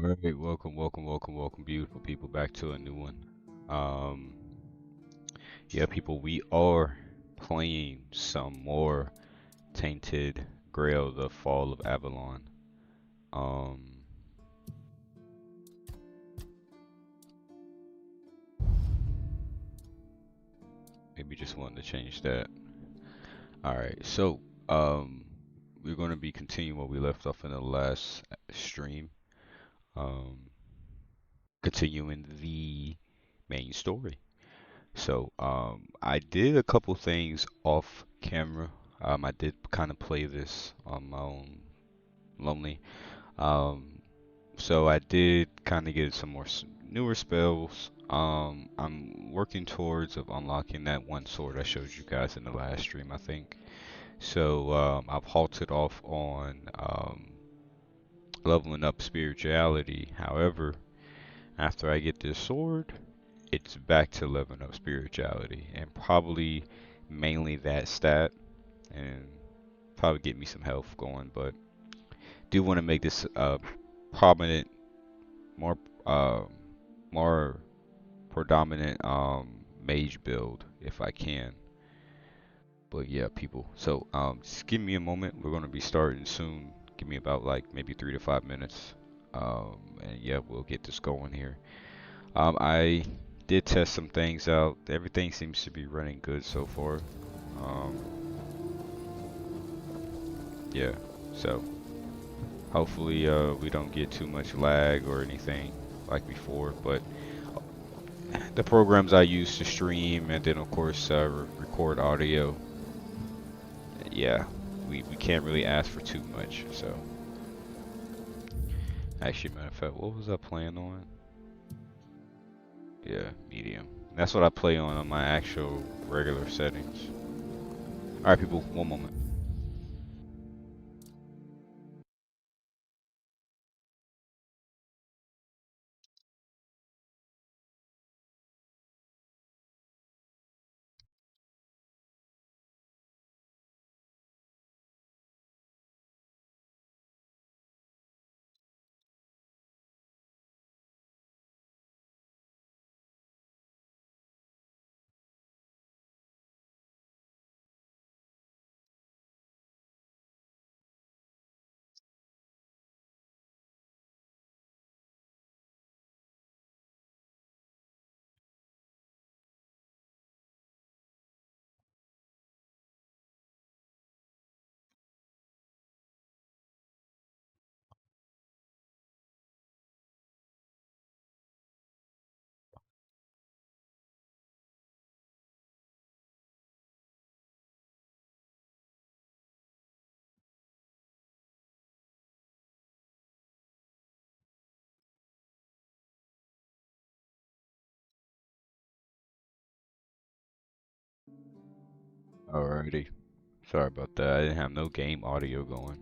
Alright, welcome, beautiful people, back to a new one. Um, yeah, people, we are playing some more Tainted Grail, the Fall of Avalon. Um, maybe just wanted to change that. Alright, so, um, we're going to be continuing what we left off in the last stream. Um, continuing the main story. So, I did a couple things off camera. I did kind of play this on my own lonely. Um, so I did kind of get some more newer spells. I'm working towards of unlocking that one sword I showed you guys in the last stream, I think. So, I've halted off on leveling up spirituality. However, after I get this sword, it's back to leveling up spirituality and probably mainly that stat and probably get me some health going, but do want to make this prominent, more uh, more predominant mage build if I can. But yeah, people. So just give me a moment. We're gonna be starting soon. Give me about like maybe 3 to 5 minutes. And yeah, we'll get this going here. I did test some things out. Everything seems to be running good so far. Um, yeah, so hopefully we don't get too much lag or anything like before. But the programs I use to stream and then of course record audio, yeah, we can't really ask for too much. So actually, matter of fact, what was I playing on? Yeah, medium. That's what I play on my actual regular settings. All right, people, one moment. Alrighty. Sorry about that. I didn't have no game audio going.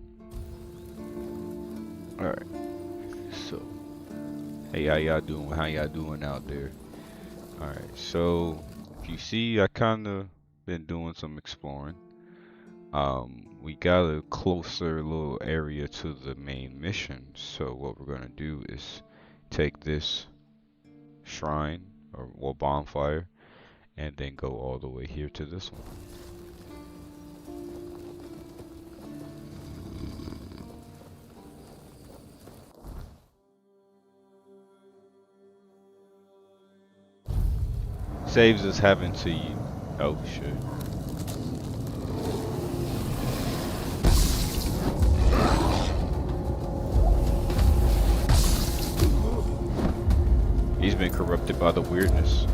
Alright, so hey, how y'all doing? How y'all doing out there? Alright, so if you see, I kinda been doing some exploring. We got a closer little area to the main mission. So what we're gonna do is take this shrine or well bonfire and then go all the way here to this one. Saves us having to oh shit. He's been corrupted by the weirdness.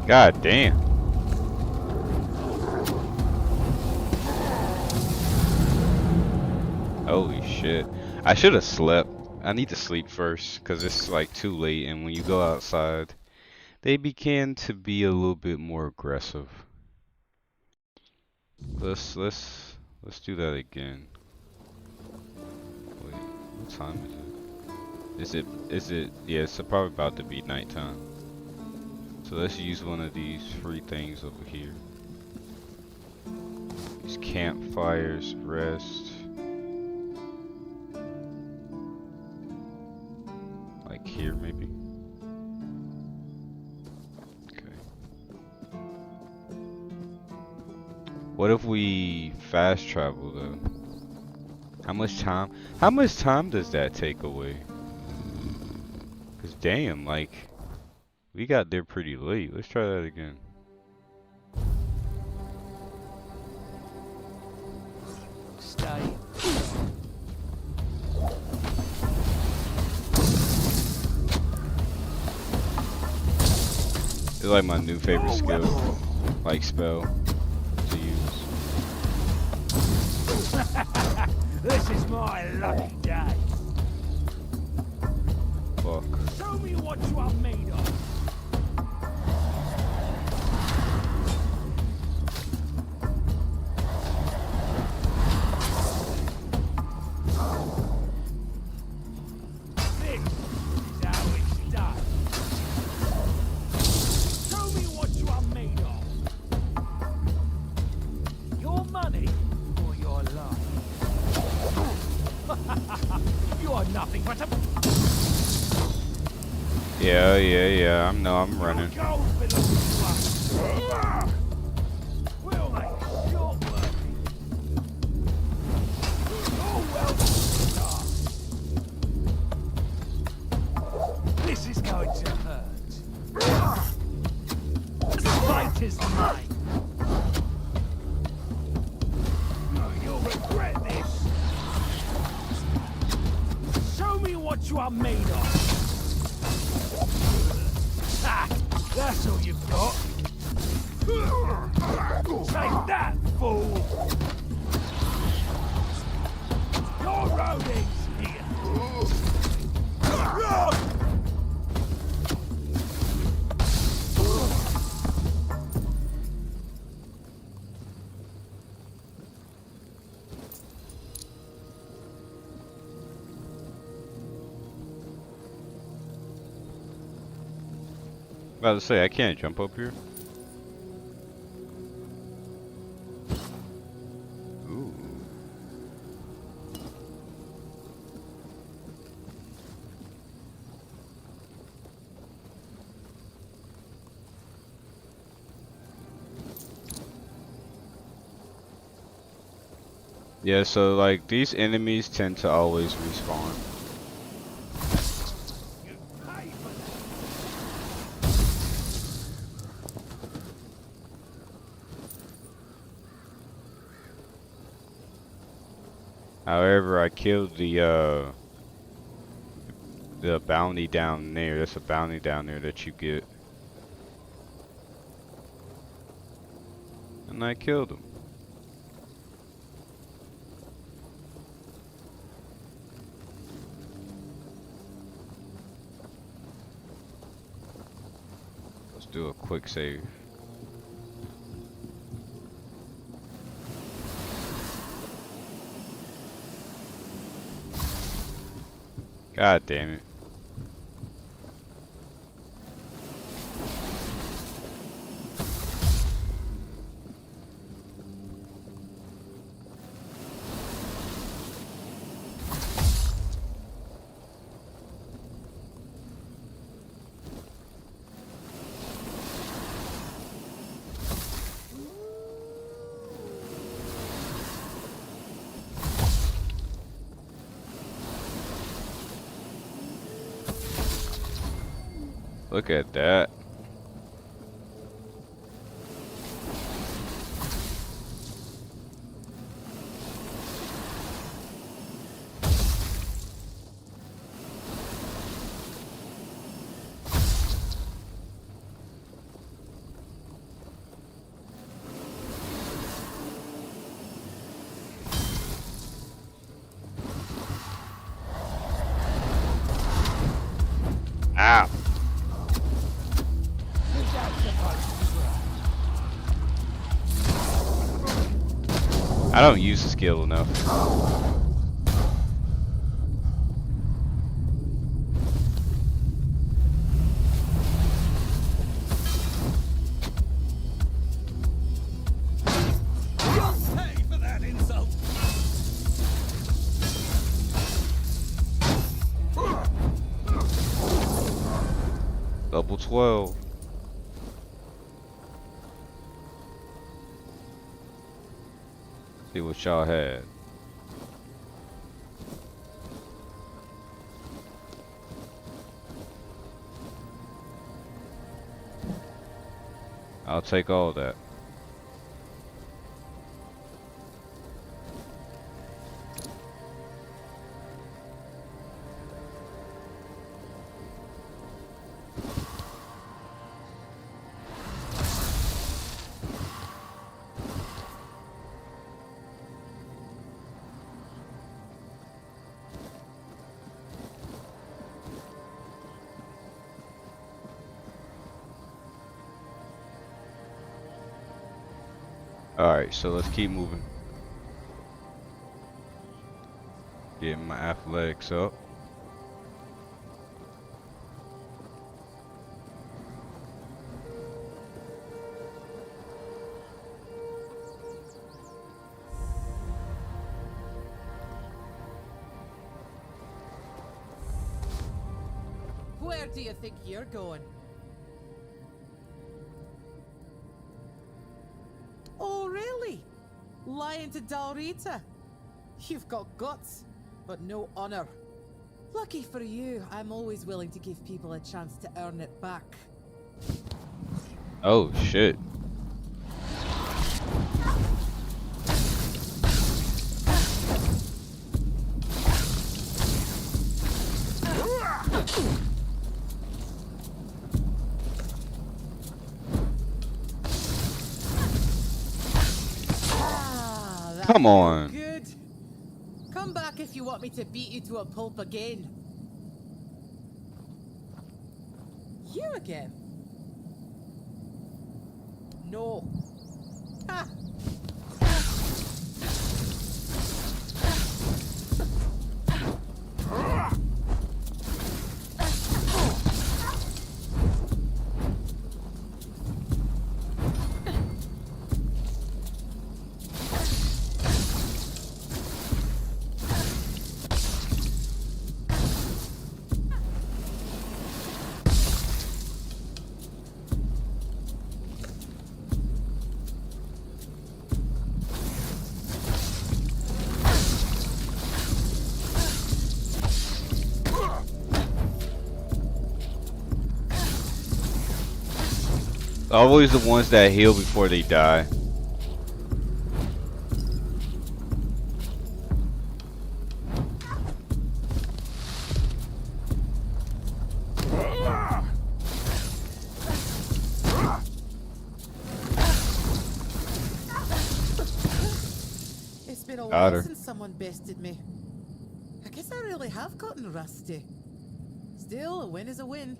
God damn. Holy shit. I should have slept. I need to sleep first because it's like too late and when you go outside, they begin to be a little bit more aggressive. Let's do that again. Wait, what time is it? Yeah, it's probably about to be nighttime. So let's use one of these free things over here. These campfires, rest. Like here maybe. Okay. What if we fast travel though? How much time does that take away? Cause damn, like we got there pretty late. Let's try that again. Stay. It's like my new favorite skill, like spell to use. This is my lucky day. Fuck. Show me what you are made of. This is how it's done. Show me what you are made of. Your money or your life? You are nothing but a... Yeah. I'm running. Your gold belongs to us. We'll make short work. You're welcome to start. This is going to hurt. The fight is mine. You'll regret this. Show me what you are made of. Ha! That's all you've got. Take that, fool! Your road ends here. About to say I can't jump up here. Ooh. Yeah, so like these enemies tend to always respawn. However, I killed the bounty down there. There's a bounty down there that you get. And I killed him. Let's do a quick save. God damn it. Look at that. Ow. I don't use the skill enough. You'll pay for that insult. Double 12. See what y'all had. I'll take all that. Alright, so let's keep moving. Getting my athletics up. Where do you think you're going? Oh, really? Lying to Dalrita? You've got guts, but no honor. Lucky for you, I'm always willing to give people a chance to earn it back. Oh shit. That Come feels on. good. Come back if you want me to beat you to a pulp again. You again? No. Ha! Always the ones that heal before they die. It's been a Got while her. since someone bested me. I guess I really have gotten rusty. Still, a win is a win.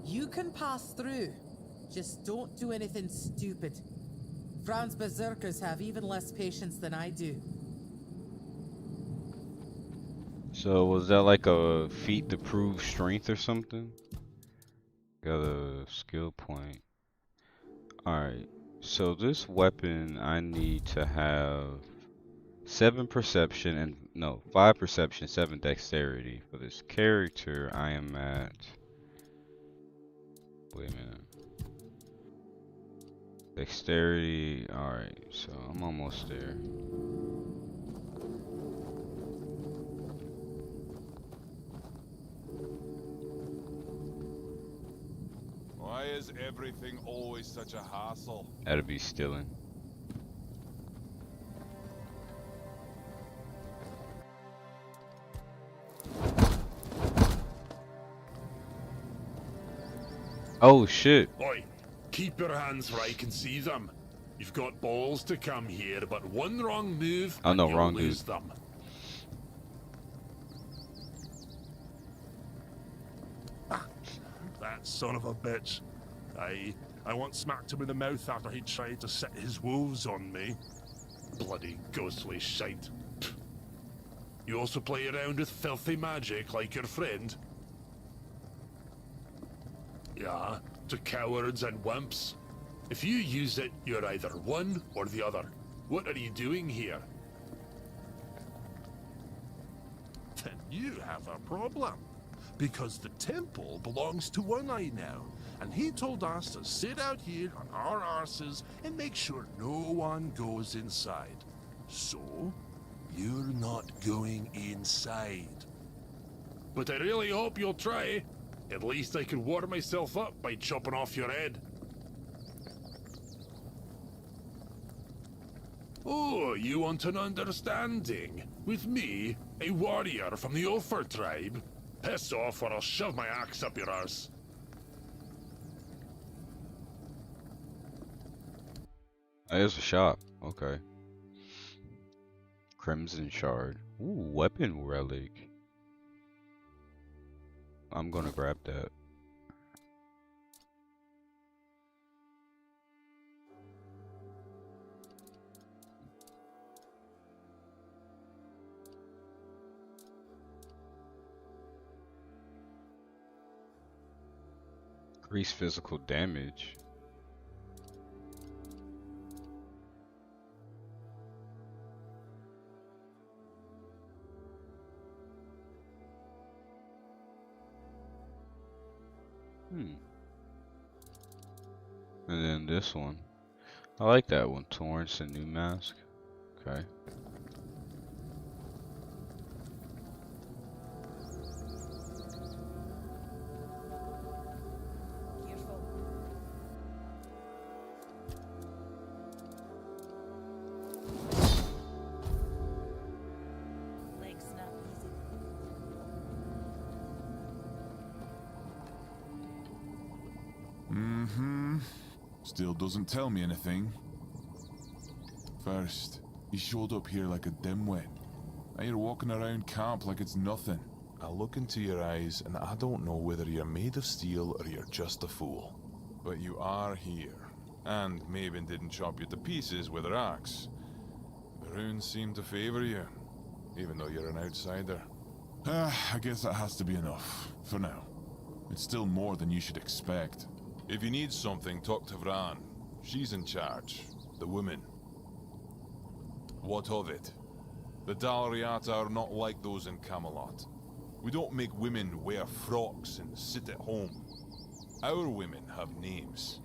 You can pass through. Just don't do anything stupid. Fran's berserkers have even less patience than I do. So was that like a feat to prove strength or something? Got a skill point. Alright. So this weapon I need to have 7 perception and no, 5 perception, 7 dexterity. For this character I am at, wait a minute. Dexterity, alright, so I'm almost there. Why is everything always such a hassle? That'll be stealing. Oh shit. Oi, keep your hands where I can see them. You've got balls to come here, but one wrong move Oh, and no, you'll wrong lose dude. them. That son of a bitch. I I once smacked him in the mouth after he tried to set his wolves on me. Bloody ghostly shite. Pfft. You also play around with filthy magic like your friend? Yeah, to cowards and wimps. If you use it, you're either one or the other. What are you doing here? Then you have a problem. Because the temple belongs to One Eye now. And he told us to sit out here on our arses and make sure no one goes inside. So, you're not going inside. But I really hope you'll try. At least I can warm myself up by chopping off your head. Oh, you want an understanding? With me, a warrior from the Ophir tribe? Piss off or I'll shove my axe up your arse. There's a shop. Okay. Crimson Shard. Ooh, weapon relic. I'm gonna grab that. Increase physical damage. And then this one. I like that one. Torrance and New Mask. Okay. Careful. Legs snap easy. Still doesn't tell me anything. First, you showed up here like a dimwit. Now you're walking around camp like it's nothing. I look into your eyes and I don't know whether you're made of steel or you're just a fool. But you are here. And Maven didn't chop you to pieces with her axe. The runes seem to favor you, even though you're an outsider. I guess that has to be enough, for now. It's still more than you should expect. If you need something, talk to Vran. She's in charge. The woman. What of it? The Dalriata are not like those in Camelot. We don't make women wear frocks and sit at home. Our women have names.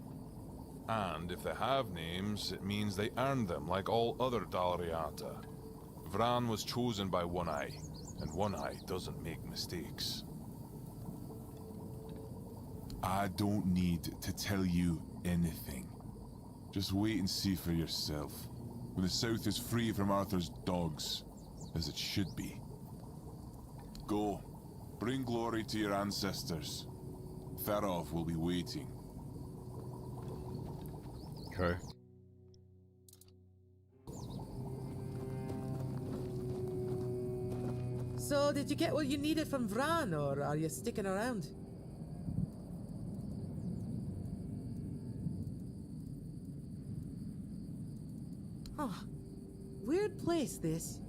And if they have names, it means they earned them like all other Dalriata. Vran was chosen by One Eye, and One Eye doesn't make mistakes. I don't need to tell you anything. Just wait and see for yourself. When the South is free from Arthur's dogs, as it should be. Go. Bring glory to your ancestors. Tharov will be waiting. Okay. So, did you get what you needed from Vran, or are you sticking around? Oh, weird place, this.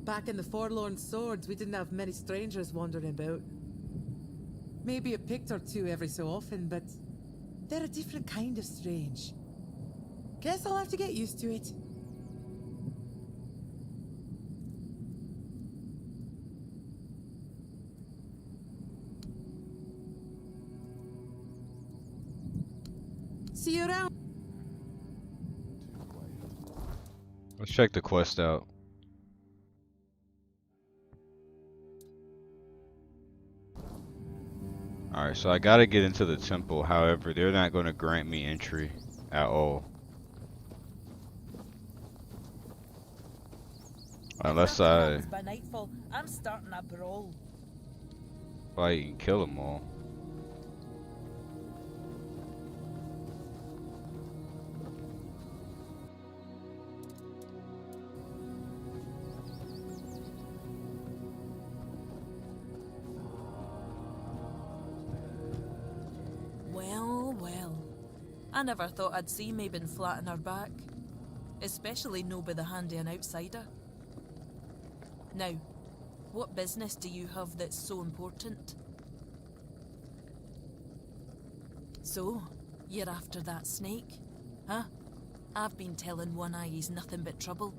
Back in the Forlorn Swords, we didn't have many strangers wandering about. Maybe a picked or two every so often, but they're a different kind of strange. Guess I'll have to get used to it. See you around. Let's check the quest out. Alright, so I gotta get into the temple. However, they're not gonna grant me entry at all. Unless I By nightfall, I'm starting a brawl. fight and kill them all. I never thought I'd see Mabon flat on her back, especially no by the hand of an outsider. Now, what business do you have that's so important? So, you're after that snake, huh? I've been telling One Eye he's nothing but trouble.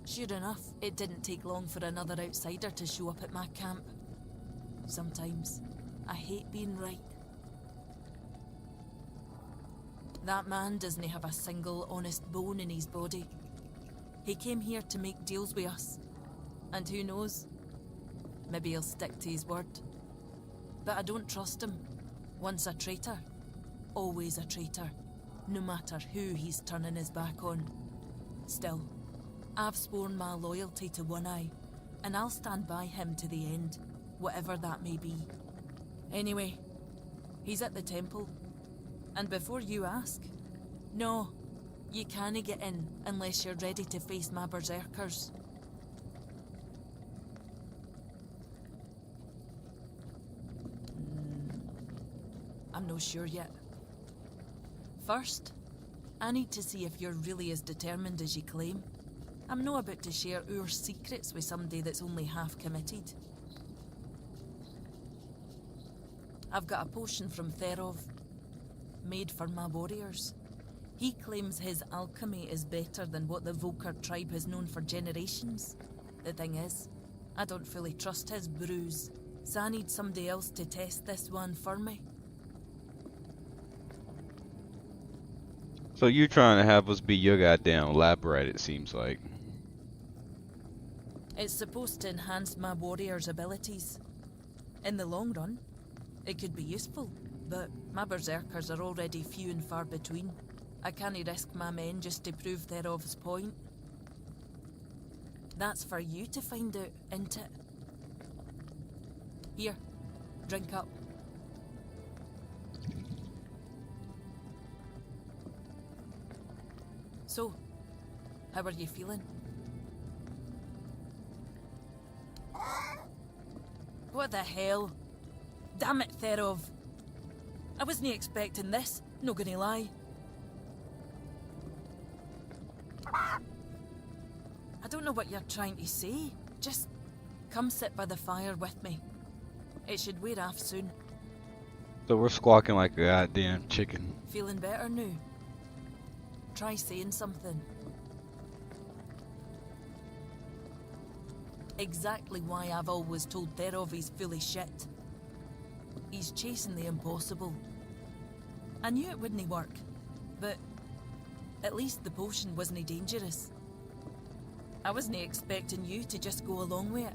Sure enough, it didn't take long for another outsider to show up at my camp. Sometimes, I hate being right. That man doesn't have a single honest bone in his body. He came here to make deals with us. And who knows? Maybe he'll stick to his word. But I don't trust him. Once a traitor, always a traitor, no matter who he's turning his back on. Still, I've sworn my loyalty to One Eye, and I'll stand by him to the end, whatever that may be. Anyway, he's at the temple. And before you ask, no, you can't get in unless you're ready to face my berserkers. I'm not sure yet. First, I need to see if you're really as determined as you claim. I'm not about to share our secrets with somebody that's only half committed. I've got a potion from Therov, made for my warriors. He claims his alchemy is better than what the Volker tribe has known for generations. The thing is, I don't fully trust his brews, so I need somebody else to test this one for me. So you're trying to have us be your goddamn lab rat, it seems like. It's supposed to enhance my warriors' abilities. In the long run, it could be useful, but my berserkers are already few and far between. I can't risk my men just to prove Therov's point. That's for you to find out, isn't it? Here, drink up. So, how are you feeling? What the hell? Damn it, Therov. I wasn't expecting this, no gonna lie. I don't know what you're trying to say. Just come sit by the fire with me. It should wear off soon. So we're squawking like a goddamn chicken. Feeling better now? Try saying something. Exactly why I've always told Therov he's full of shit. He's chasing the impossible. I knew it wouldn't work, but at least the potion wasn't dangerous. I wasn't expecting you to just go along with it.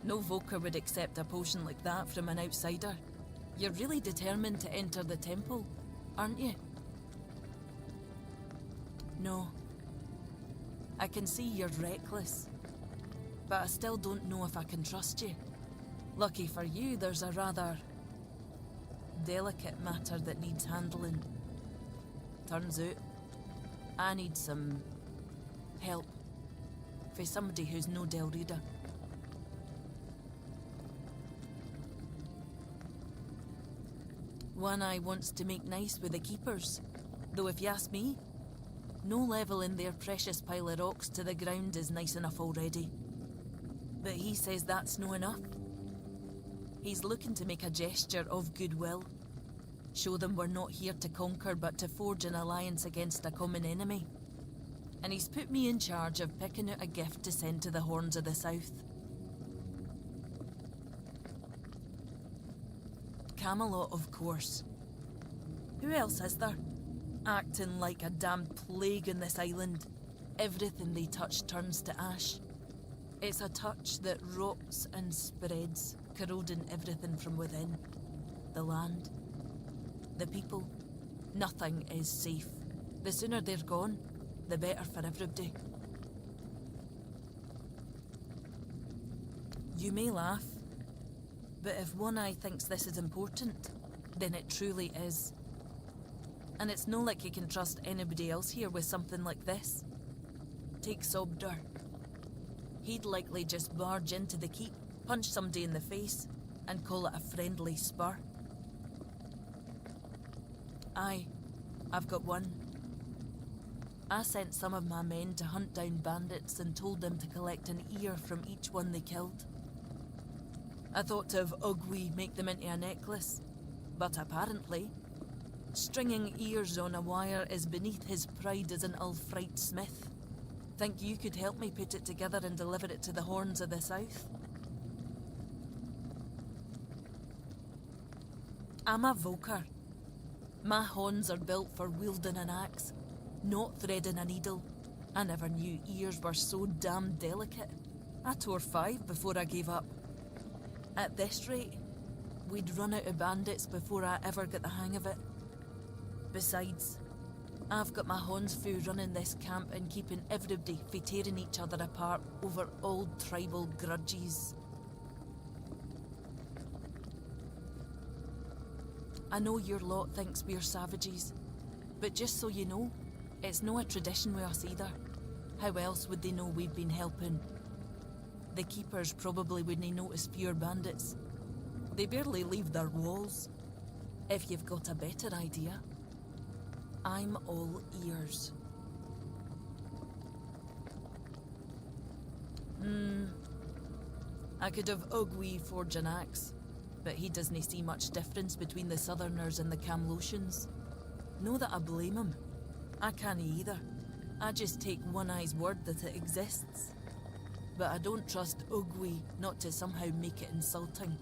No Volker would accept a potion like that from an outsider. You're really determined to enter the temple, aren't you? No. I can see you're reckless, but I still don't know if I can trust you. Lucky for you, there's a rather delicate matter that needs handling. Turns out, I need some help for somebody who's no Del Rita. One Eye wants to make nice with the keepers, though if you ask me, no level in their precious pile of rocks to the ground is nice enough already. But he says that's no enough. He's looking to make a gesture of goodwill. Show them we're not here to conquer but to forge an alliance against a common enemy. And he's put me in charge of picking out a gift to send to the Horns of the South. Camelot, of course. Who else is there? Acting like a damn plague on this island. Everything they touch turns to ash. It's a touch that rots and spreads, corroding everything from within. The land, the people, nothing is safe. The sooner they're gone, the better for everybody. You may laugh, but if One Eye thinks this is important, then it truly is. And it's no like you can trust anybody else here with something like this. Take Sobdur. He'd likely just barge into the keep, punch somebody in the face, and call it a friendly spur. Aye, I've got one. I sent some of my men to hunt down bandits and told them to collect an ear from each one they killed. I thought to have Ugwi make them into a necklace, but apparently, stringing ears on a wire is beneath his pride as an Ulfrite smith. Think you could help me put it together and deliver it to the Horns of the South? I'm a Voker. My horns are built for wielding an axe, not threading a needle. I never knew ears were so damn delicate. I tore 5 before I gave up. At this rate, we'd run out of bandits before I ever get the hang of it. Besides, I've got my horns full running this camp and keeping everybody from tearing each other apart over old tribal grudges. I know your lot thinks we're savages, but just so you know, it's no a tradition with us either. How else would they know we've been helping? The keepers probably wouldn't notice fewer bandits. They barely leave their walls. If you've got a better idea, I'm all ears. I could have Ugwi forge an axe, but he doesn't see much difference between the Southerners and the Camlotians. No that I blame him. I can't either. I just take One Eye's word that it exists. But I don't trust Ugwi not to somehow make it insulting.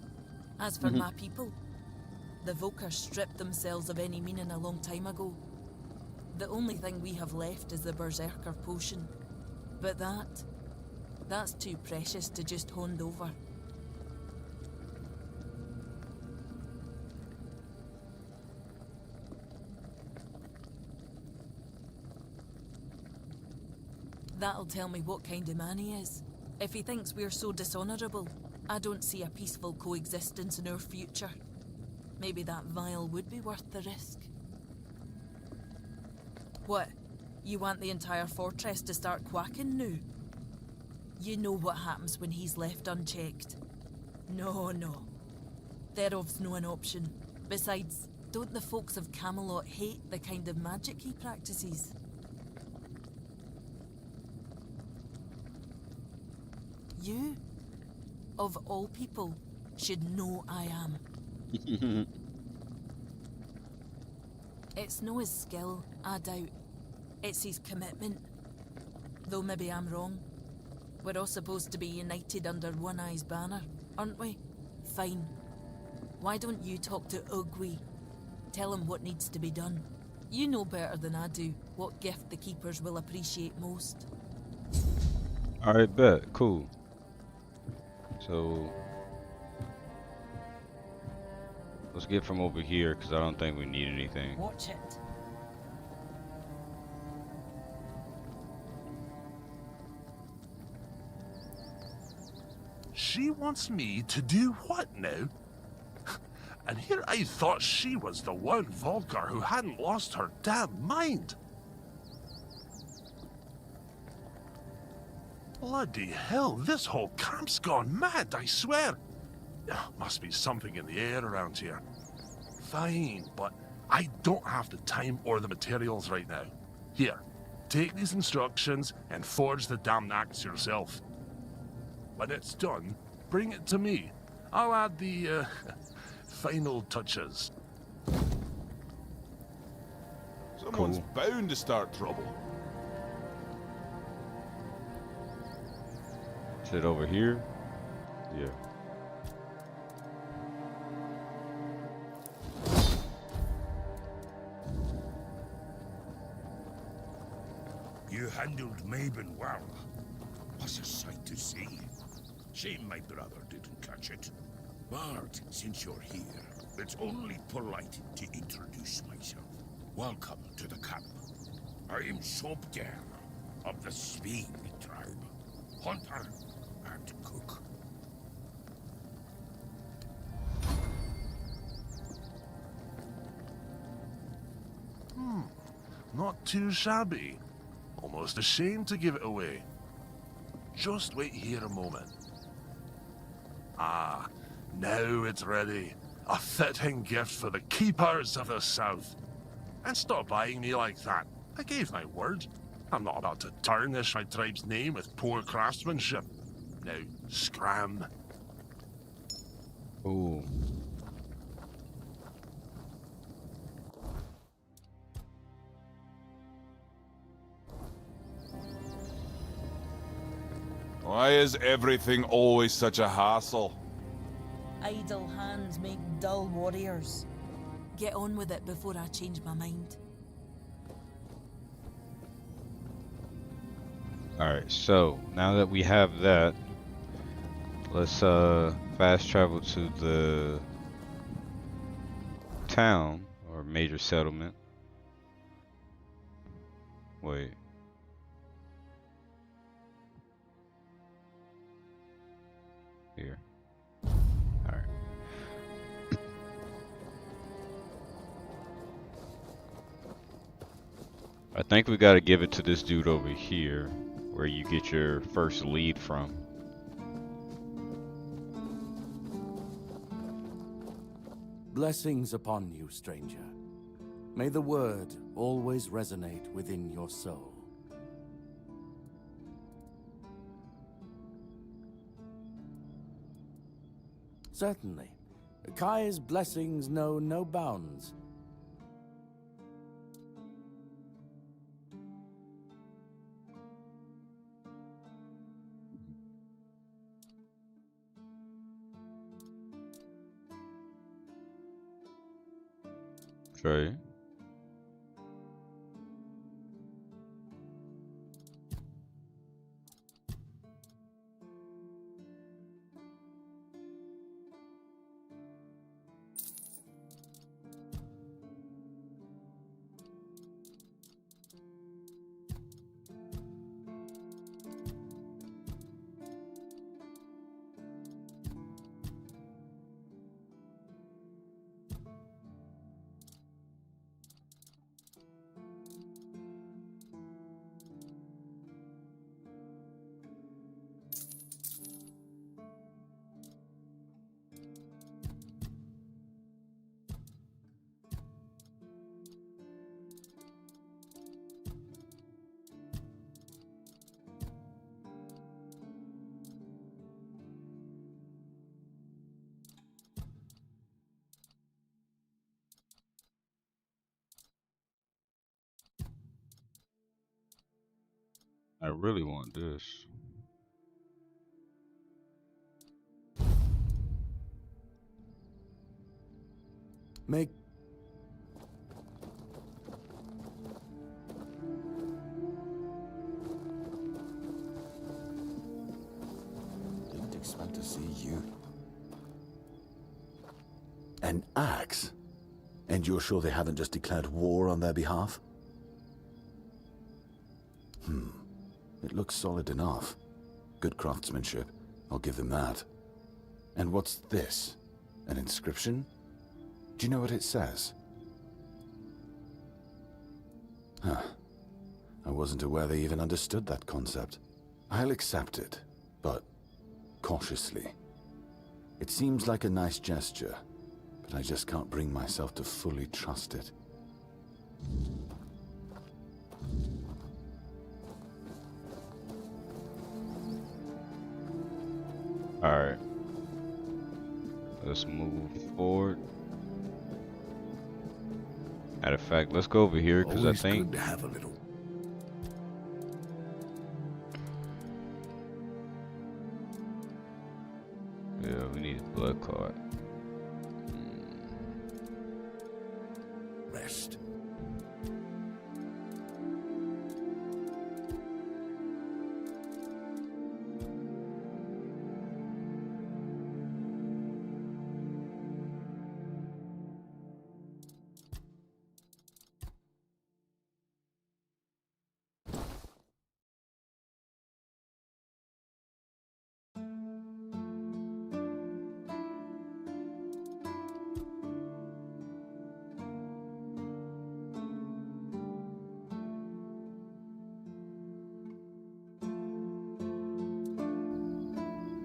As for my people, the Voker stripped themselves of any meaning a long time ago. The only thing we have left is the Berserker potion. But that's too precious to just hand over. That'll tell me what kind of man he is. If he thinks we're so dishonourable, I don't see a peaceful coexistence in our future. Maybe that vial would be worth the risk. What? You want the entire fortress to start quacking now? You know what happens when he's left unchecked. No. Thereof's no an option. Besides, don't the folks of Camelot hate the kind of magic he practices? You, of all people, should know I am. It's no his skill, I doubt. It's his commitment. Though maybe I'm wrong. We're all supposed to be united under One Eye's banner, aren't we? Fine. Why don't you talk to Ugwi? Tell him what needs to be done. You know better than I do what gift the Keepers will appreciate most. Alright, bet. Cool. So, let's get from over here, because I don't think we need anything. Watch it. She wants me to do what now? And here I thought she was the one Volker who hadn't lost her damn mind. Bloody hell, this whole camp's gone mad, I swear. Must be something in the air around here. Fine, but I don't have the time or the materials right now. Here, take these instructions and forge the damn axe yourself. When it's done, bring it to me. I'll add the, final touches. Someone's bound to start trouble. Is it over here? Yeah. You handled Maben well. Was a sight to see. Shame my brother didn't catch it. But since you're here, it's only polite to introduce myself. Welcome to the camp. I am Sobder of the Sving tribe. Hunter and cook. Not too shabby. Almost ashamed to give it away. Just wait here a moment. Ah, now it's ready. A fitting gift for the Keepers of the South. And stop eyeing me like that. I gave my word. I'm not about to tarnish my tribe's name with poor craftsmanship. Now, scram. Ooh. Why is everything always such a hassle? Idle hands make dull warriors. Get on with it before I change my mind. Alright, so now that we have that, let's fast travel to the town or major settlement. Wait. Here. Alright. I think we gotta give it to this dude over here, where you get your first lead from. Blessings upon you, stranger. May the word always resonate within your soul. Certainly. Kai's blessings know no bounds. Okay. I really want this. Make Didn't expect to see you. An axe? And you're sure they haven't just declared war on their behalf? It looks solid enough. Good craftsmanship. I'll give them that. And what's this? An inscription? Do you know what it says? Huh. I wasn't aware they even understood that concept. I'll accept it, but cautiously. It seems like a nice gesture, but I just can't bring myself to fully trust it. Alright. Let's move forward. Matter of fact, let's go over here because I Always think good to have a little. yeah, we need a blood clot. Rest.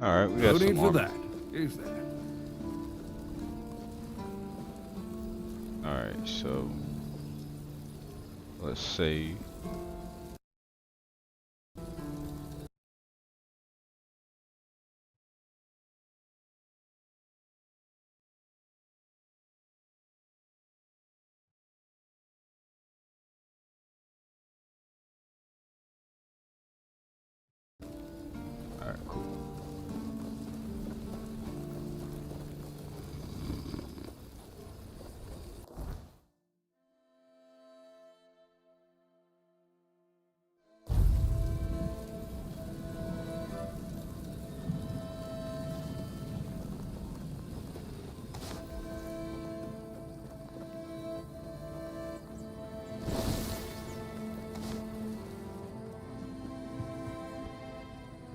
Alright, we No got some need for more. that, is there? Alright, so Let's save. Alright, cool.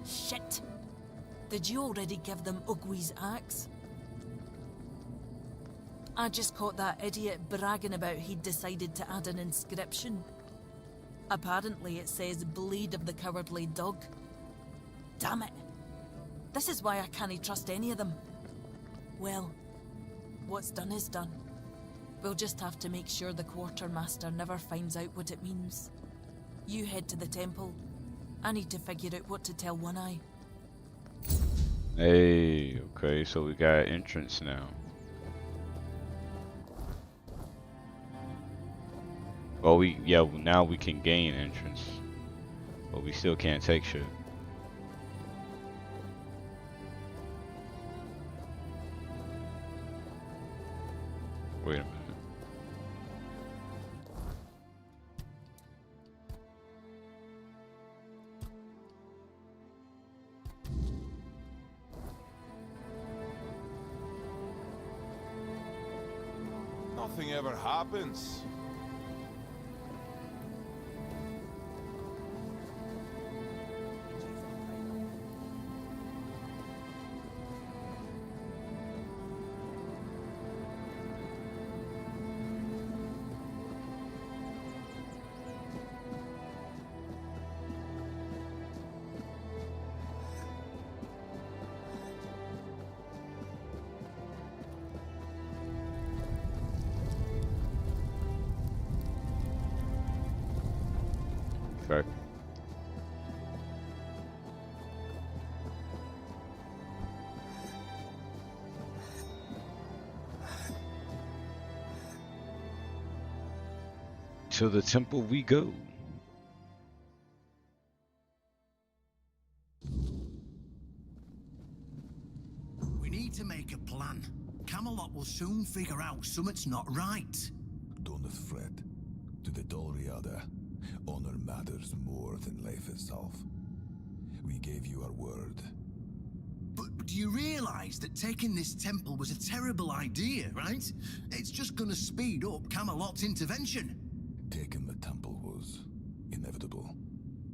Shit! Did you already give them Ugwi's axe? I just caught that idiot bragging about he'd decided to add an inscription. Apparently it says Bleed of the Cowardly Dog. Damn it! This is why I can't trust any of them. Well, what's done is done. We'll just have to make sure the quartermaster never finds out what it means. You head to the temple. I need to figure out what to tell One Eye. Hey, okay, so we got entrance now. Well, now we can gain entrance, but we still can't take shit. Wait a minute. Nothing ever happens. Okay. To the temple we go. We need to make a plan. Camelot will soon figure out something's not right. Don't fret. To the Dolriada, honor matters more than life itself. We gave you our word. But do you realize that taking this temple was a terrible idea, right? It's just gonna speed up Camelot's intervention. Taking the temple was inevitable.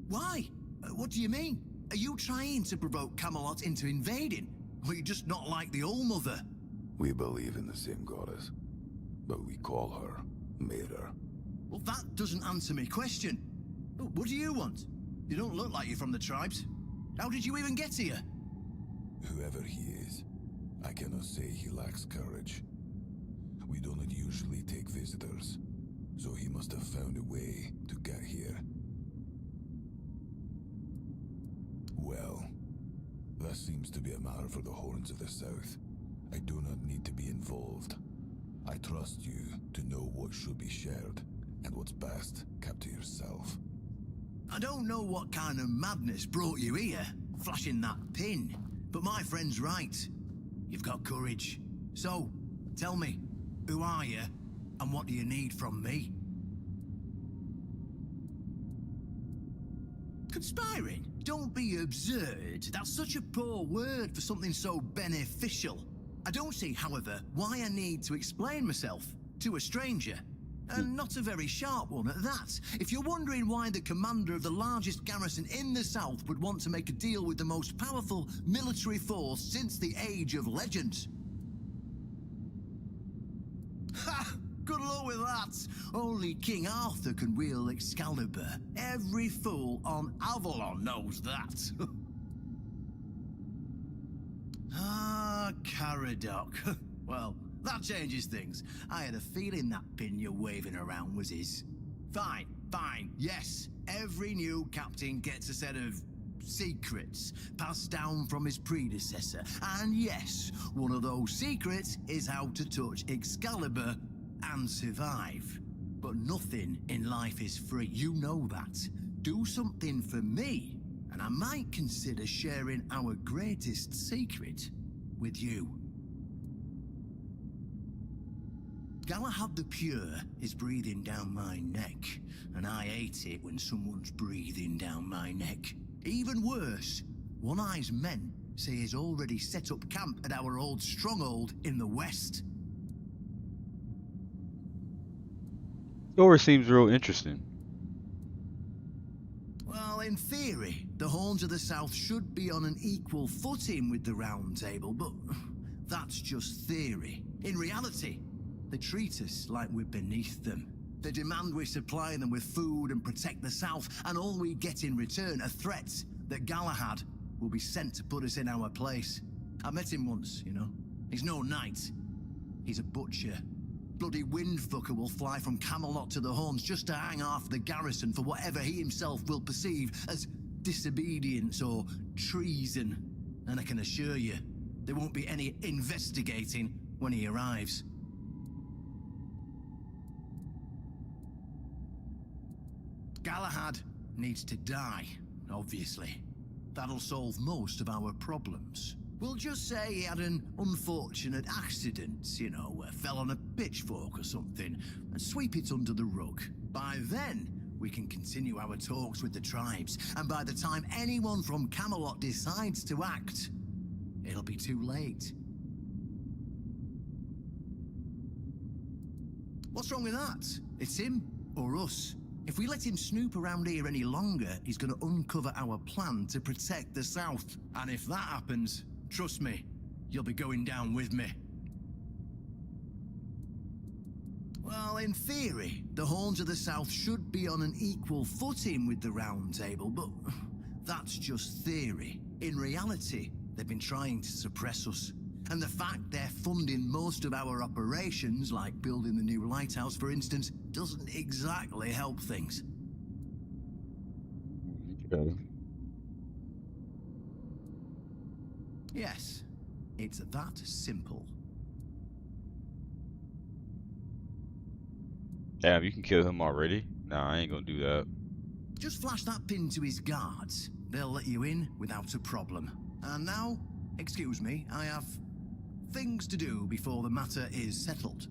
Why? What do you mean? Are you trying to provoke Camelot into invading? Or you just not like the Old Mother? We believe in the same goddess, but we call her Mater. Well, that doesn't answer my question. What do you want? You don't look like you're from the tribes. How did you even get here? Whoever he is, I cannot say he lacks courage. We don't usually take visitors, so he must have found a way to get here. Well, that seems to be a matter for the Horns of the South. I do not need to be involved. I trust you to know what should be shared, and what's best kept to yourself. I don't know what kind of madness brought you here, flashing that pin, but my friend's right. You've got courage. So, tell me, who are you, and what do you need from me? Conspiring? Don't be absurd. That's such a poor word for something so beneficial. I don't see, however, why I need to explain myself to a stranger. And not a very sharp one at that. If you're wondering why the commander of the largest garrison in the south would want to make a deal with the most powerful military force since the Age of Legends. Ha! Good luck with that. Only King Arthur can wield Excalibur. Every fool on Avalon knows that. Caradoc. Well, that changes things. I had a feeling that pin you're waving around was his. Fine. Fine, yes. Every new captain gets a set of secrets passed down from his predecessor. And yes, one of those secrets is how to touch Excalibur and survive. But nothing in life is free, you know that. Do something for me, and I might consider sharing our greatest secret with you. Galahad the Pure is breathing down my neck, and I hate it when someone's breathing down my neck. Even worse, One Eye's men say he's already set up camp at our old stronghold in the west. Story seems real interesting. Well, in theory, the Horns of the South should be on an equal footing with the Round Table, but that's just theory. In reality, they treat us like we're beneath them. They demand we supply them with food and protect the South, and all we get in return are threats that Galahad will be sent to put us in our place. I met him once, you know. He's no knight. He's a butcher. Bloody windfucker will fly from Camelot to the Horns just to hang half the garrison for whatever he himself will perceive as disobedience or treason. And I can assure you, there won't be any investigating when he arrives. Galahad needs to die, obviously. That'll solve most of our problems. We'll just say he had an unfortunate accident, you know, fell on a pitchfork or something, and sweep it under the rug. By then, we can continue our talks with the tribes, and by the time anyone from Camelot decides to act, it'll be too late. What's wrong with that? It's him or us. If we let him snoop around here any longer, he's going to uncover our plan to protect the South. And if that happens, trust me, you'll be going down with me. Well, in theory, the Horns of the South should be on an equal footing with the Round Table, but that's just theory. In reality, they've been trying to suppress us. And the fact they're funding most of our operations, like building the new lighthouse, for instance, doesn't exactly help things. Okay. Yes, it's that simple. Damn, you can kill him already? Nah, I ain't gonna do that. Just flash that pin to his guards. They'll let you in without a problem. And now, excuse me, I have things to do before the matter is settled.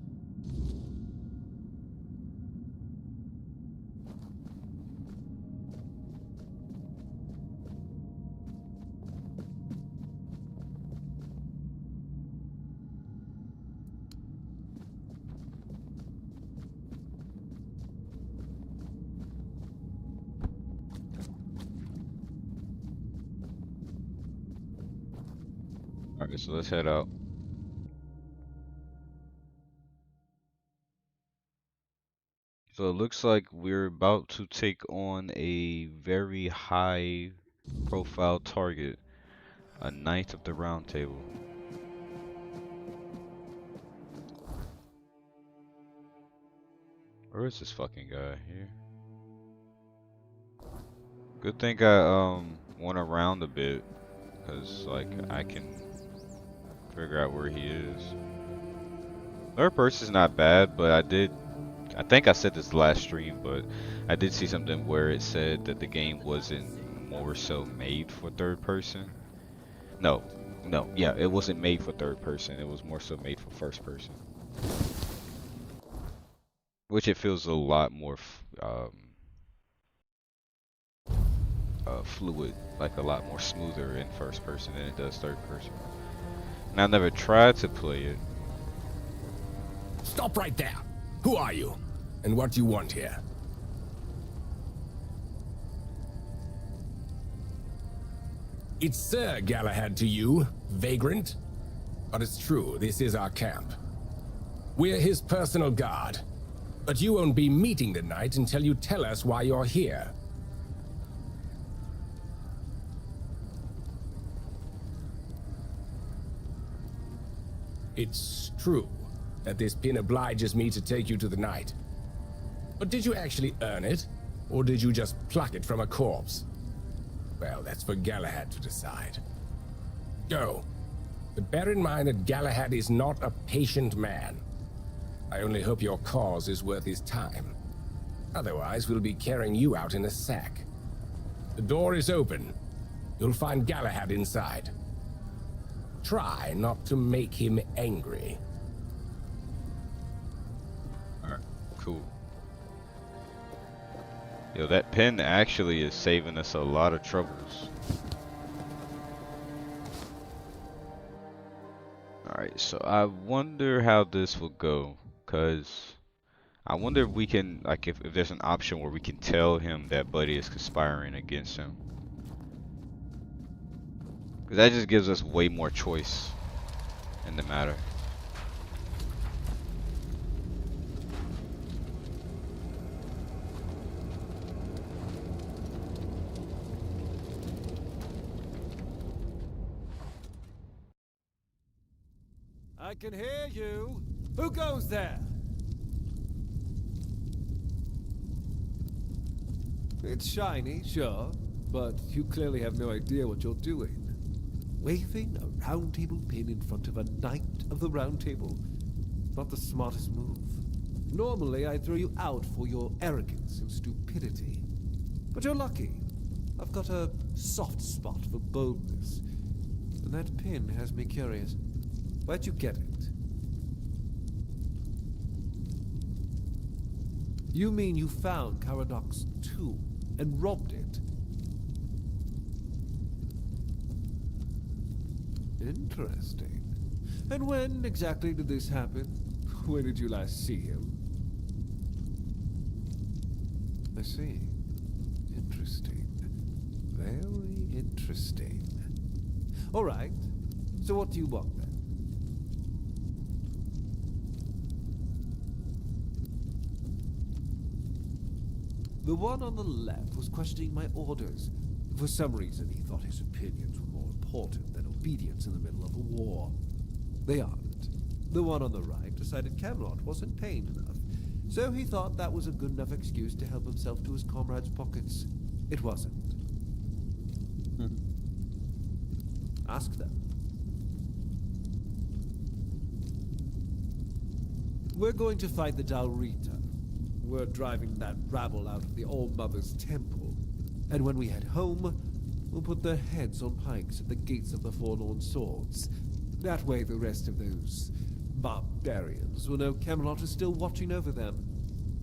Alright, so let's head out. So it looks like we're about to take on a very high profile target, a Knight of the Round Table. Where is this fucking guy here? Good thing I went around a bit, cause like I can figure out where he is. Third person's not bad, but I think I said this last stream, but I did see something where it said that the game wasn't more so made for third person. No, yeah, it wasn't made for third person. It was more so made for first person. Which it feels a lot more fluid, like a lot more smoother in first person than it does third person. And I never tried to play it. Stop right there. Who are you? And what do you want here? It's Sir Galahad to you, vagrant. But it's true, this is our camp. We're his personal guard. But you won't be meeting the knight until you tell us why you're here. It's true that this pin obliges me to take you to the knight. But did you actually earn it? Or did you just pluck it from a corpse? Well, that's for Galahad to decide. Go. But bear in mind that Galahad is not a patient man. I only hope your cause is worth his time. Otherwise, we'll be carrying you out in a sack. The door is open. You'll find Galahad inside. Try not to make him angry. Alright, cool. Yo, that pen actually is saving us a lot of troubles. Alright, so I wonder how this will go, cause I wonder if we can, like, if there's an option where we can tell him that Buddy is conspiring against him. Cause that just gives us way more choice in the matter. I can hear you. Who goes there? It's shiny, sure, but you clearly have no idea what you're doing. Waving a round table pin in front of a knight of the round table. Not the smartest move. Normally, I'd throw you out for your arrogance and stupidity. But you're lucky. I've got a soft spot for boldness. And that pin has me curious. Where'd you get it? You mean you found Karadoc's tomb and robbed it? Interesting. And when exactly did this happen? When did you last see him? I see. Interesting. Very interesting. All right. So what do you want then? The one on the left was questioning my orders. For some reason, he thought his opinions were more important than obedience in the middle of a war. They aren't. The one on the right decided Camelot wasn't paying enough, so he thought that was a good enough excuse to help himself to his comrades' pockets. It wasn't. Ask them. We're going to fight the Dalrita. We're driving that rabble out of the Old Mother's temple. And when we head home, we'll put their heads on pikes at the gates of the Forlorn Swords. That way the rest of those barbarians will know Camelot is still watching over them,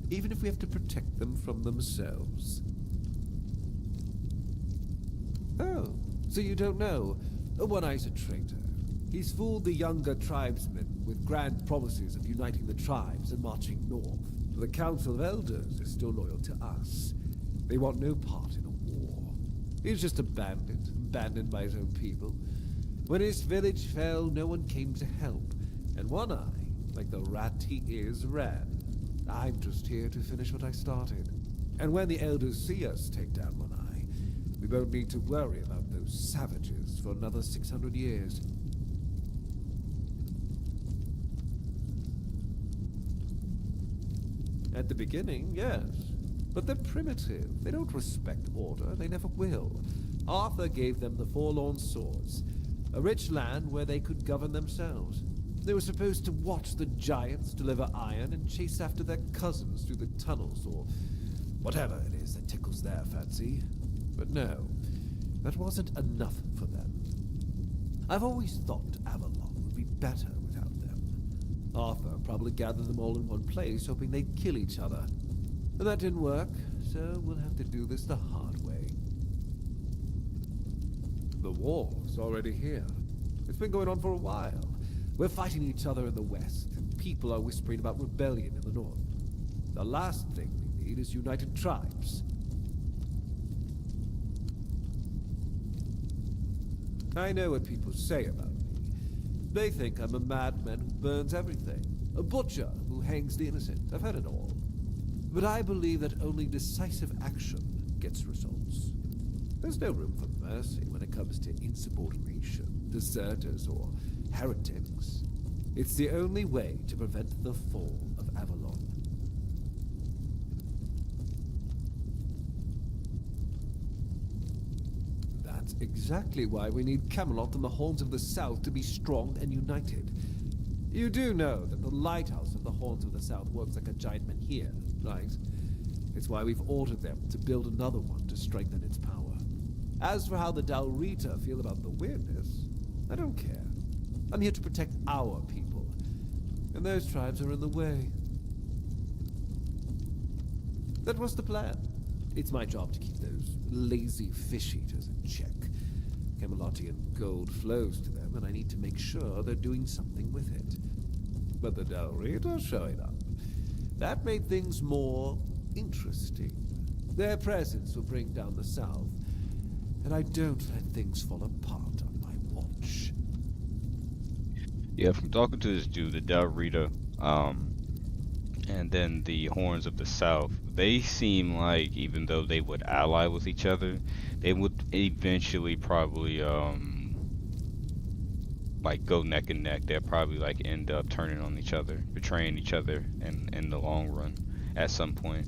even if we have to protect them from themselves. Oh, so you don't know? One Eye's a traitor. He's fooled the younger tribesmen with grand promises of uniting the tribes and marching north. The Council of Elders is still loyal to us. They want no part in a war. He's just a bandit, abandoned by his own people. When his village fell, no one came to help. And One Eye, like the rat he is, ran. I'm just here to finish what I started. And when the Elders see us take down One Eye, we won't need to worry about those savages for another 600 years. At the beginning, yes. But they're primitive. They don't respect order. They never will. Arthur gave them the Forlorn Swords, a rich land where they could govern themselves. They were supposed to watch the giants deliver iron and chase after their cousins through the tunnels, or whatever it is that tickles their fancy. But no, that wasn't enough for them. I've always thought Avalon would be better without them. Arthur probably gathered them all in one place, hoping they'd kill each other. But that didn't work, so we'll have to do this the hard way. The war's already here. It's been going on for a while. We're fighting each other in the west, and people are whispering about rebellion in the north. The last thing we need is united tribes. I know what people say about me. They think I'm a madman who burns everything, a butcher who hangs the innocent. I've heard it all. But I believe that only decisive action gets results. There's no room for mercy when it comes to insubordination, deserters, or heretics. It's the only way to prevent the fall of Avalon. exactly why we need Camelot and the Horns of the South to be strong and united. You do know that the lighthouse of the Horns of the South works like a giant menhir, right? It's why we've ordered them to build another one to strengthen its power. As for how the Dalrita feel about the weirdness, I don't care. I'm here to protect our people, and those tribes are in the way. That was the plan. It's my job to keep those lazy fish-eaters in check. Camelotian gold flows to them, and I need to make sure they're doing something with it. But the Dalrita showing up, that made things more interesting. Their presence will bring down the South, and I don't let things fall apart on my watch. Yeah, from talking to this dude, the Dalrita, and then the Horns of the South, they seem like, even though they would ally with each other, they would eventually probably like go neck and neck. They'll probably like end up turning on each other, betraying each other in the long run at some point.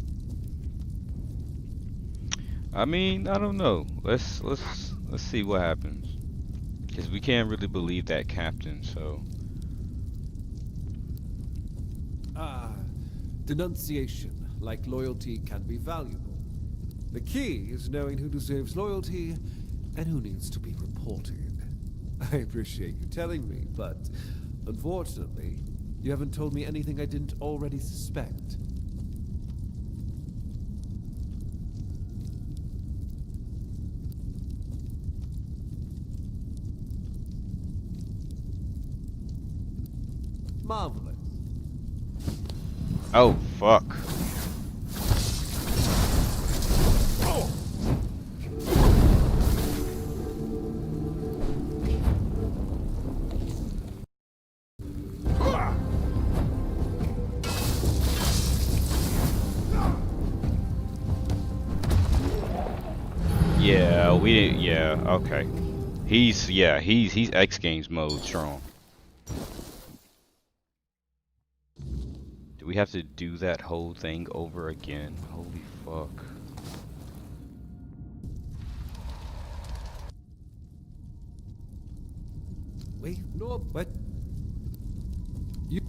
I mean, I don't know. Let's see what happens, because we can't really believe that captain. So Denunciation, like loyalty, can be valuable. The key is knowing who deserves loyalty and who needs to be reported. I appreciate you telling me, but unfortunately, you haven't told me anything I didn't already suspect. Marvelous. oh fuck. Yeah, we didn't. Yeah, okay. He's X Games mode strong. Do we have to do that whole thing over again? Holy fuck. Wait, no, what? You...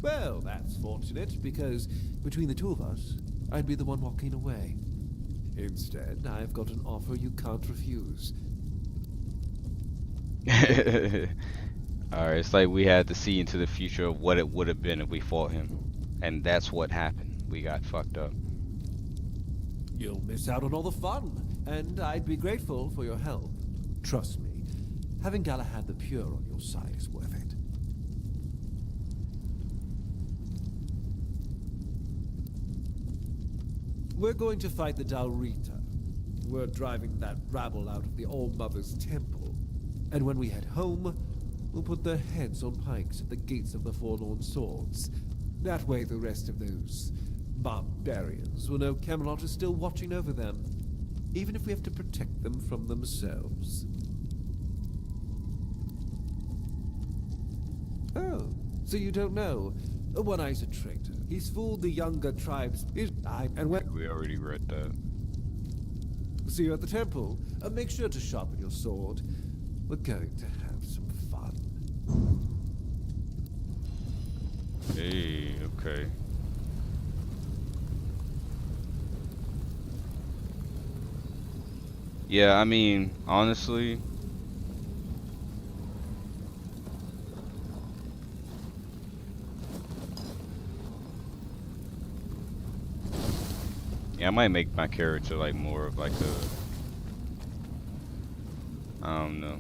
Well, that's fortunate, because between the two of us, I'd be the one walking away. Instead, I've got an offer you can't refuse. Alright, it's like we had to see into the future of what it would have been if we fought him. And that's what happened. We got fucked up. You'll miss out on all the fun, and I'd be grateful for your help. Trust me, having Galahad the Pure on your side is worth it. We're going to fight the Dalrita. We're driving that rabble out of the All-Mother's temple. And when we head home, we'll put their heads on pikes at the gates of the Forlorn Swords. That way the rest of those barbarians will know Camelot is still watching over them, even if we have to protect them from themselves. Oh, so you don't know? One Eye's a traitor. He's fooled the younger tribes. And when We already read that. see you at the temple, make sure to sharpen your sword. We're going to have some fun. Hey, okay. Yeah, I mean, honestly, yeah, I might make my character like more of like a, I don't know,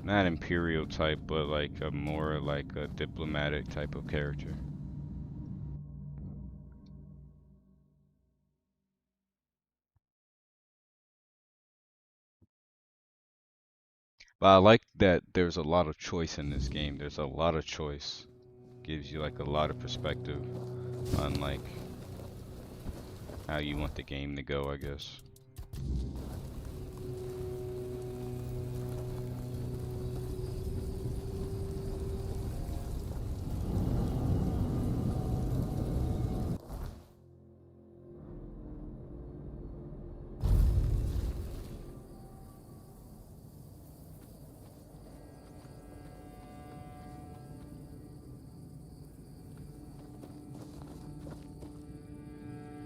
not imperial type, but like a more like a diplomatic type of character. But I like that there's a lot of choice in this game. There's a lot of choice. Gives you like a lot of perspective on like how you want the game to go, I guess.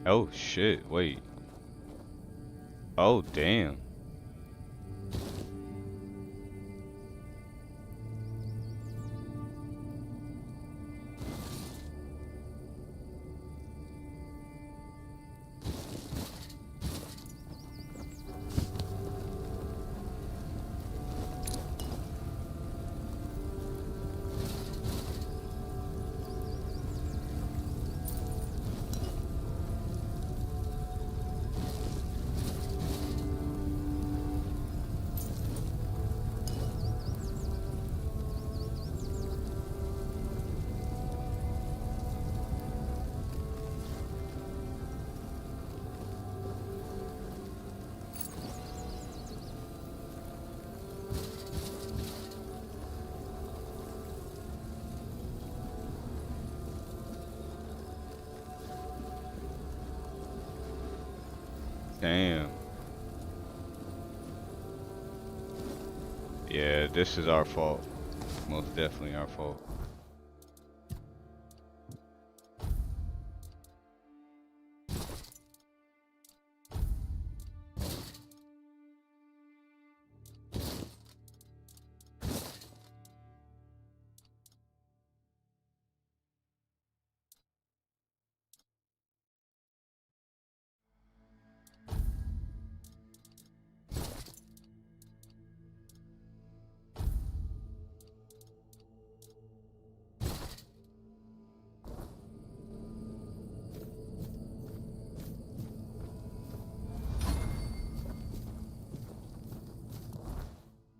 Oh shit, wait. Oh damn. Damn. Yeah, this is our fault. Most definitely our fault.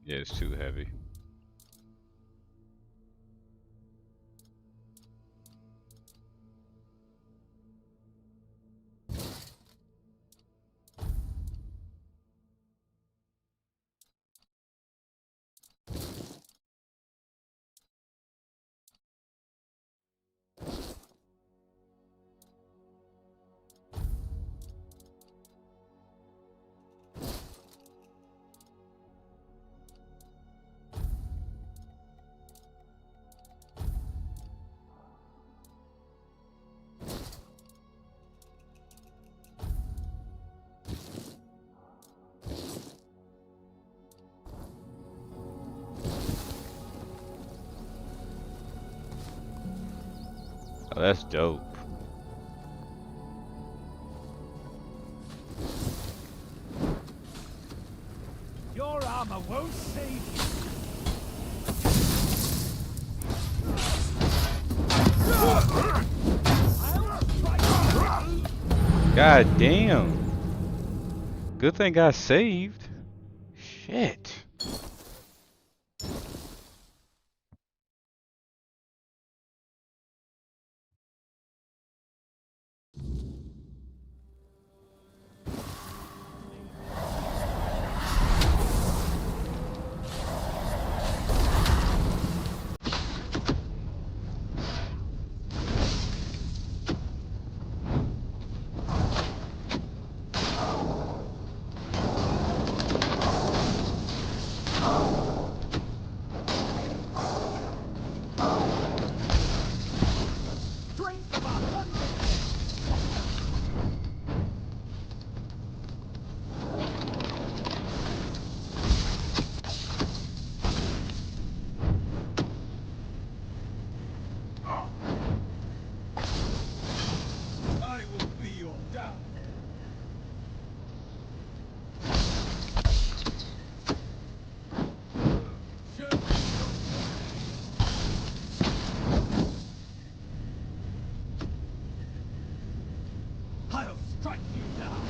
Yeah, it's too heavy. Oh, that's dope. Your armor won't save you. God damn. Good thing I saved. Shit. I will be your dad. I'll strike you down.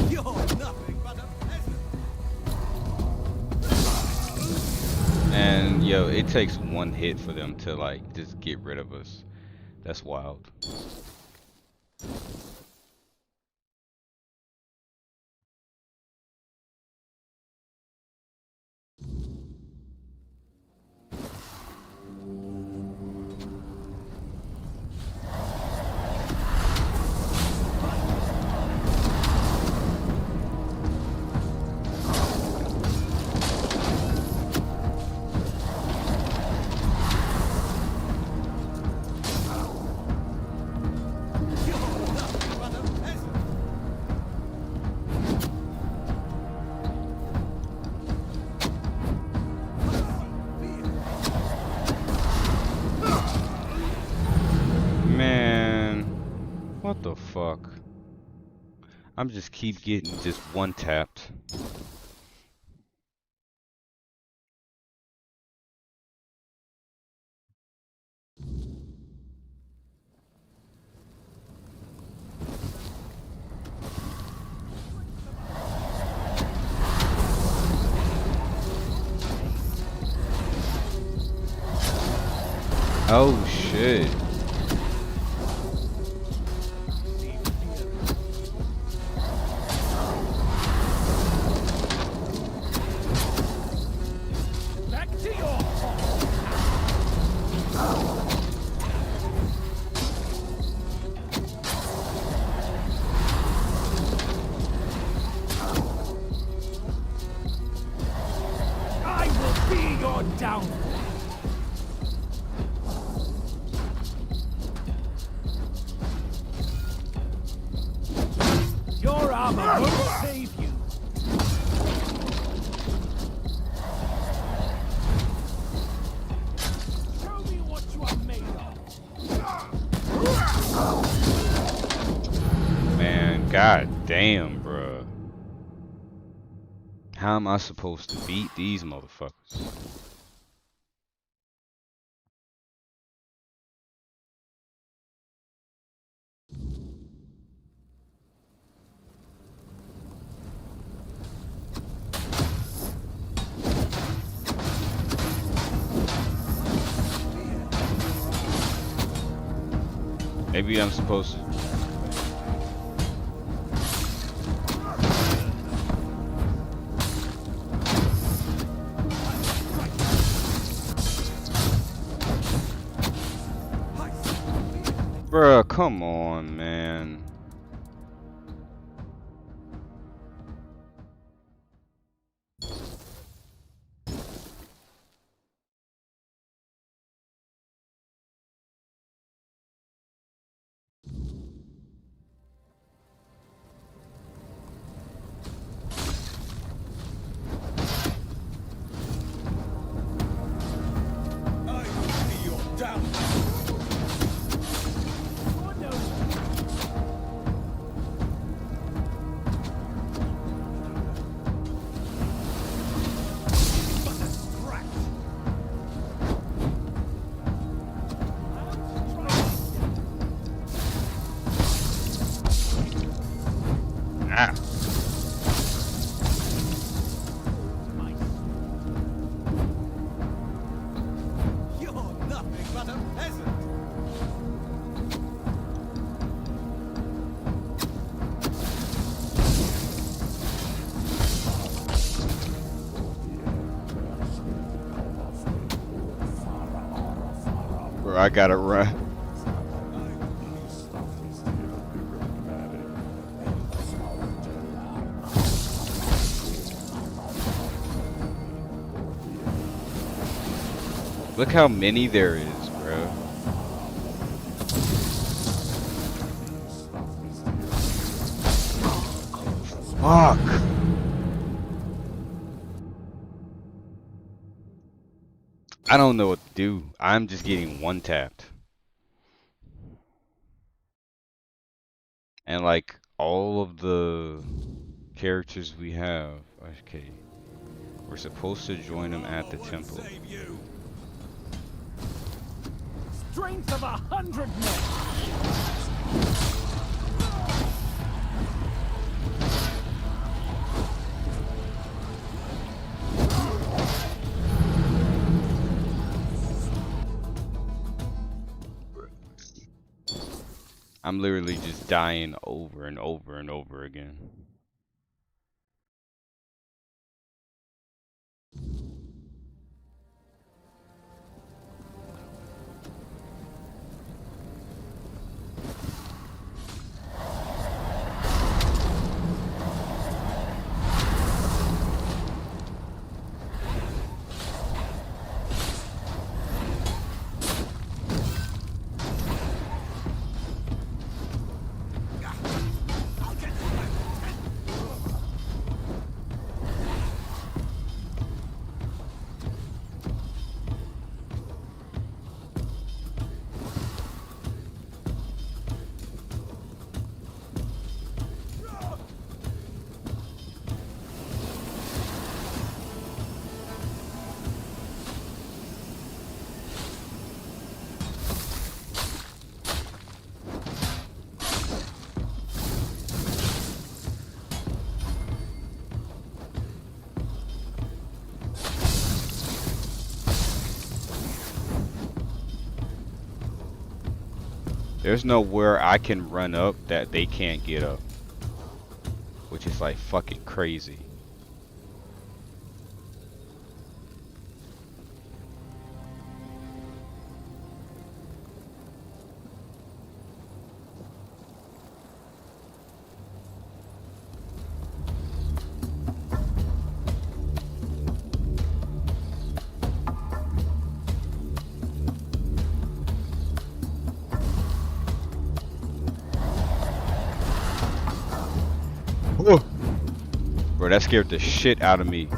You're nothing but a peasant. And yo, it takes one hit for them to like just get rid of us. That's wild. What the fuck? I'm just keep getting just one tapped. Oh shit. Back to your I will be your downfall. Your armor won't save you. Show me what you are made of. Man, god damn, bruh. How am I supposed to beat these motherfuckers? Maybe I'm supposed to. Bruh, come on, man. Ah. You're nothing but a peasant. Bro, I gotta run. Look how many there is, bro. Fuck. I don't know what to do. I'm just getting one tapped. And like all of the characters we have, okay. We're supposed to join them at the temple. Strength of 100 men. I'm literally just dying over and over and over again. There's nowhere I can run up that they can't get up, which is like fucking crazy. Whoa. Bro, that scared the shit out of me.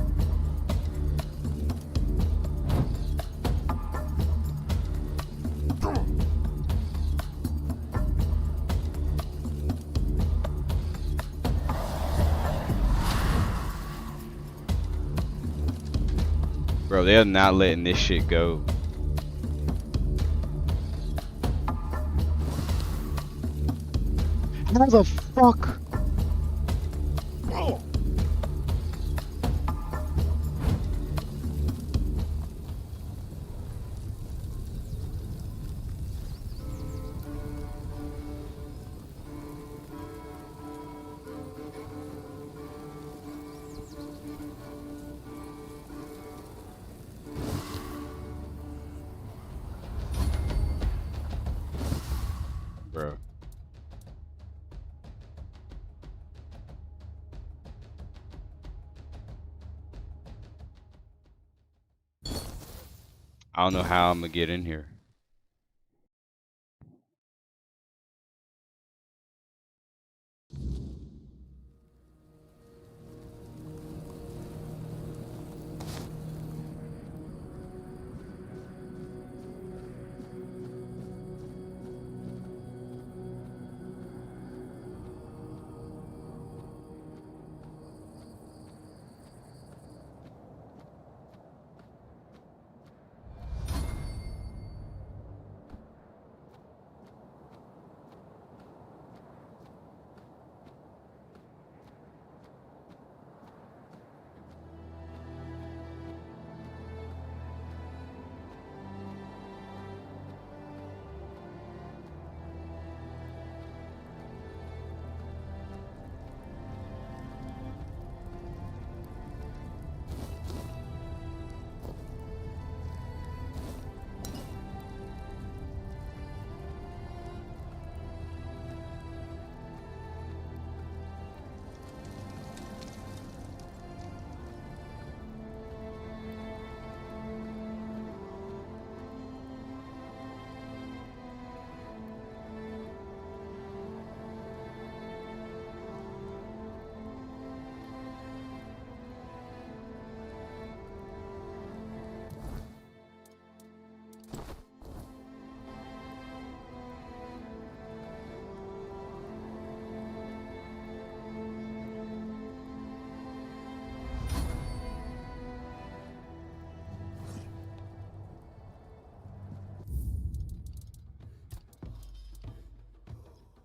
Bro, they're not letting this shit go. How the fuck? Bro. I don't know how I'm gonna get in here.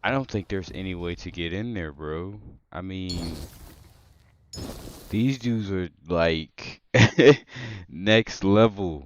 I don't think there's any way to get in there, bro. I mean, these dudes are like next level.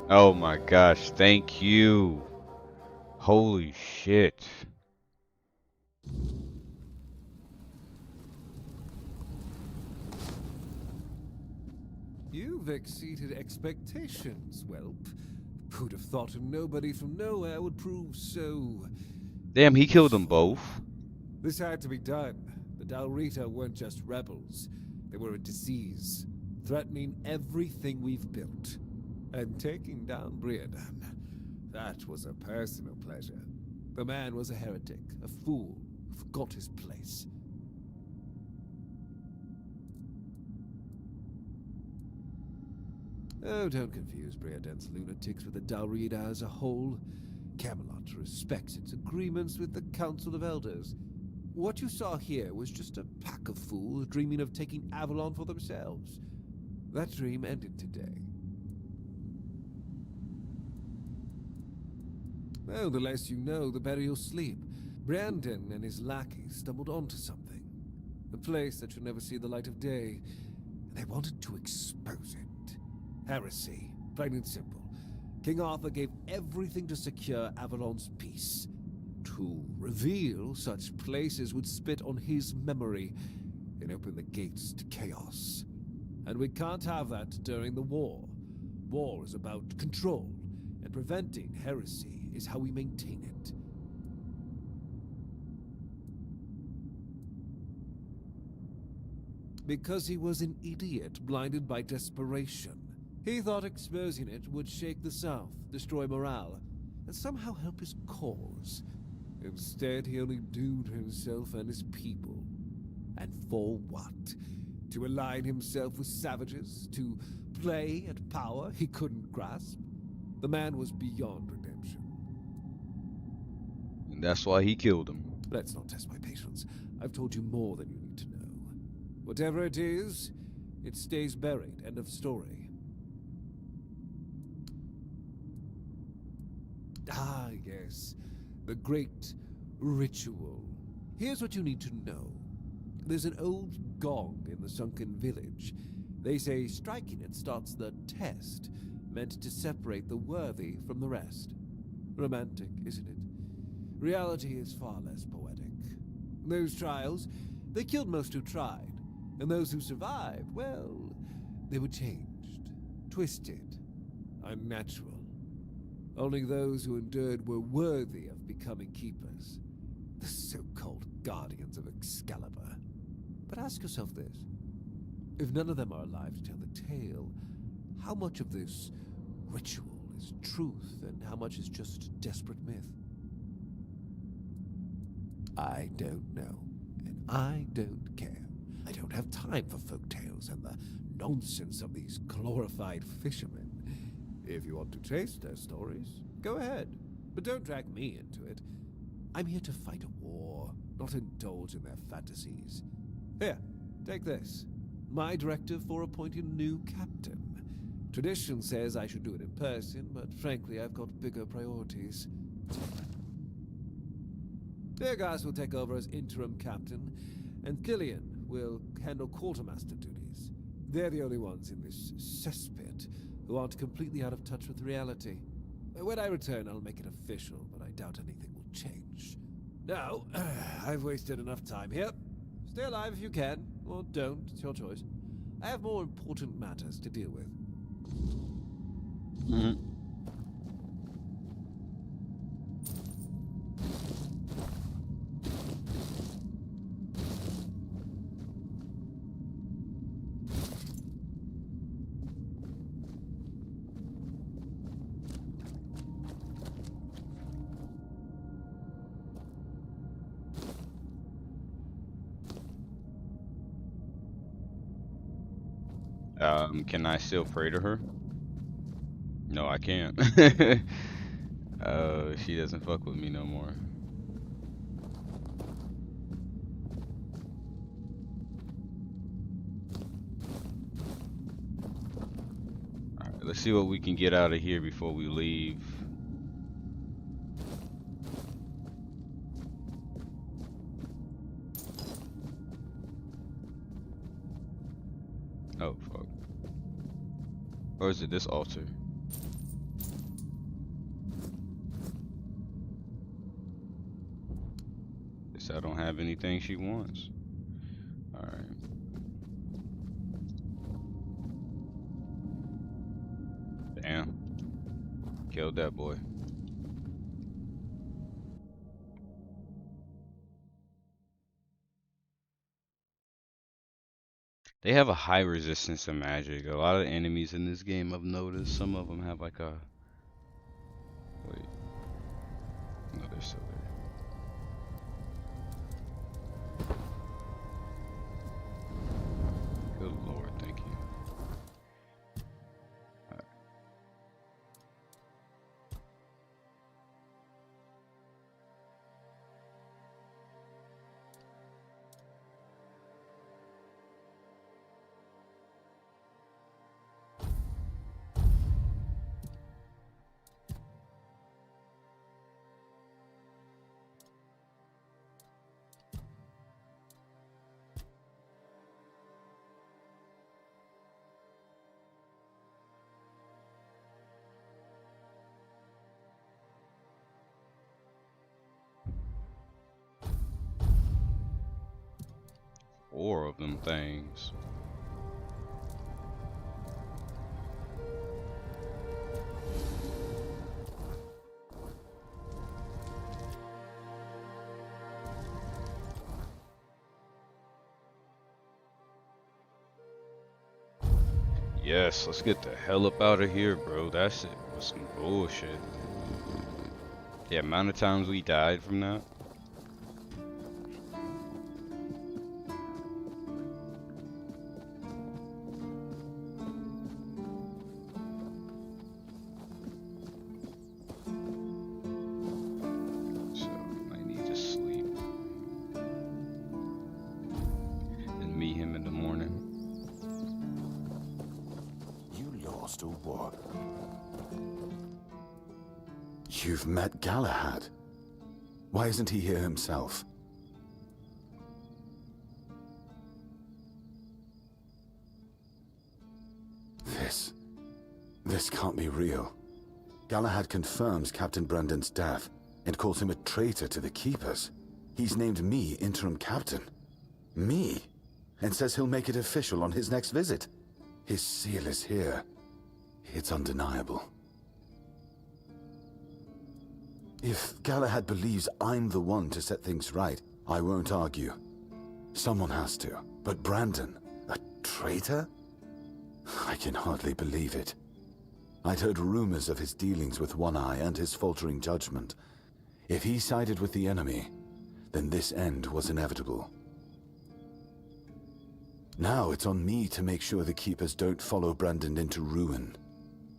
Oh my gosh, thank you. Holy shit. You've exceeded expectations, whelp. Who'd have thought a nobody from nowhere would prove so... Damn, he killed them both. This had to be done. The Dalrita weren't just rebels. They were a disease. threatening everything we've built. And taking down Breredan, that was a personal pleasure. The man was a heretic, a fool, who forgot his place. Oh, don't confuse Breredan's lunatics with the Dalrida as a whole. Camelot respects its agreements with the Council of Elders. What you saw here was just a pack of fools dreaming of taking Avalon for themselves. That dream ended today. Well, the less you know, the better you'll sleep. Brandon and his lackeys stumbled onto something. A place that should never see the light of day. They wanted to expose it. Heresy, plain and simple. King Arthur gave everything to secure Avalon's peace. To reveal such places would spit on his memory and open the gates to chaos. And we can't have that during the war. War is about control, and preventing heresy is how we maintain it. Because he was an idiot blinded by desperation. He thought exposing it would shake the South, destroy morale, and somehow help his cause. Instead, he only doomed himself and his people. And for what? To align himself with savages? To play at power he couldn't grasp? The man was beyond redemption. And that's why he killed him. Let's not test my patience. I've told you more than you need to know. Whatever it is, it stays buried. End of story. Ah, yes. The great ritual. Here's what you need to know. There's an old gong in the sunken village. They say striking it starts the test, meant to separate the worthy from the rest. Romantic, isn't it? Reality is far less poetic. Those trials, they killed most who tried. And those who survived, well, they were changed, twisted, unnatural. Only those who endured were worthy of becoming keepers. The so-called guardians of Excalibur. But ask yourself this. If none of them are alive to tell the tale, how much of this ritual is truth and how much is just desperate myth? I don't know, and I don't care. I don't have time for folk tales and the nonsense of these glorified fishermen. If you want to chase their stories, go ahead, but don't drag me into it. I'm here to fight a war, not indulge in their fantasies. Here, take this. My directive for appointing a new captain. Tradition says I should do it in person, but frankly, I've got bigger priorities. Beargas will take over as interim captain, and Killian will handle quartermaster duties. They're the only ones in this cesspit who aren't completely out of touch with reality. When I return, I'll make it official, but I doubt anything will change. Now, I've wasted enough time here. Stay alive if you can, or don't, it's your choice. I have more important matters to deal with. Can I still pray to her? No, I can't. She doesn't fuck with me no more. Alright, let's see what we can get out of here before we leave. Oh, fuck. Or is it this altar? Guess I don't have anything she wants. Alright. Damn. Killed that boy. They have a high resistance to magic. A lot of enemies in this game, I've noticed, some of them have like a... Wait. No, they're still there. Good lord, thank you. Four of them things. Yes, let's get the hell up out of here, bro. That shit was some bullshit. The amount of times we died from that. So, I need to sleep. And meet him in the morning. Lost or what? You've met Galahad. Why isn't he here himself? This can't be real. Galahad confirms Captain Brandon's death and calls him a traitor to the Keepers. He's named me interim captain. Me? And says he'll make it official on his next visit. His seal is here. It's undeniable. If Galahad believes I'm the one to set things right, I won't argue. Someone has to. But Brandon, a traitor? I can hardly believe it. I'd heard rumors of his dealings with One Eye and his faltering judgment. If he sided with the enemy, then this end was inevitable. Now it's on me to make sure the Keepers don't follow Brandon into ruin.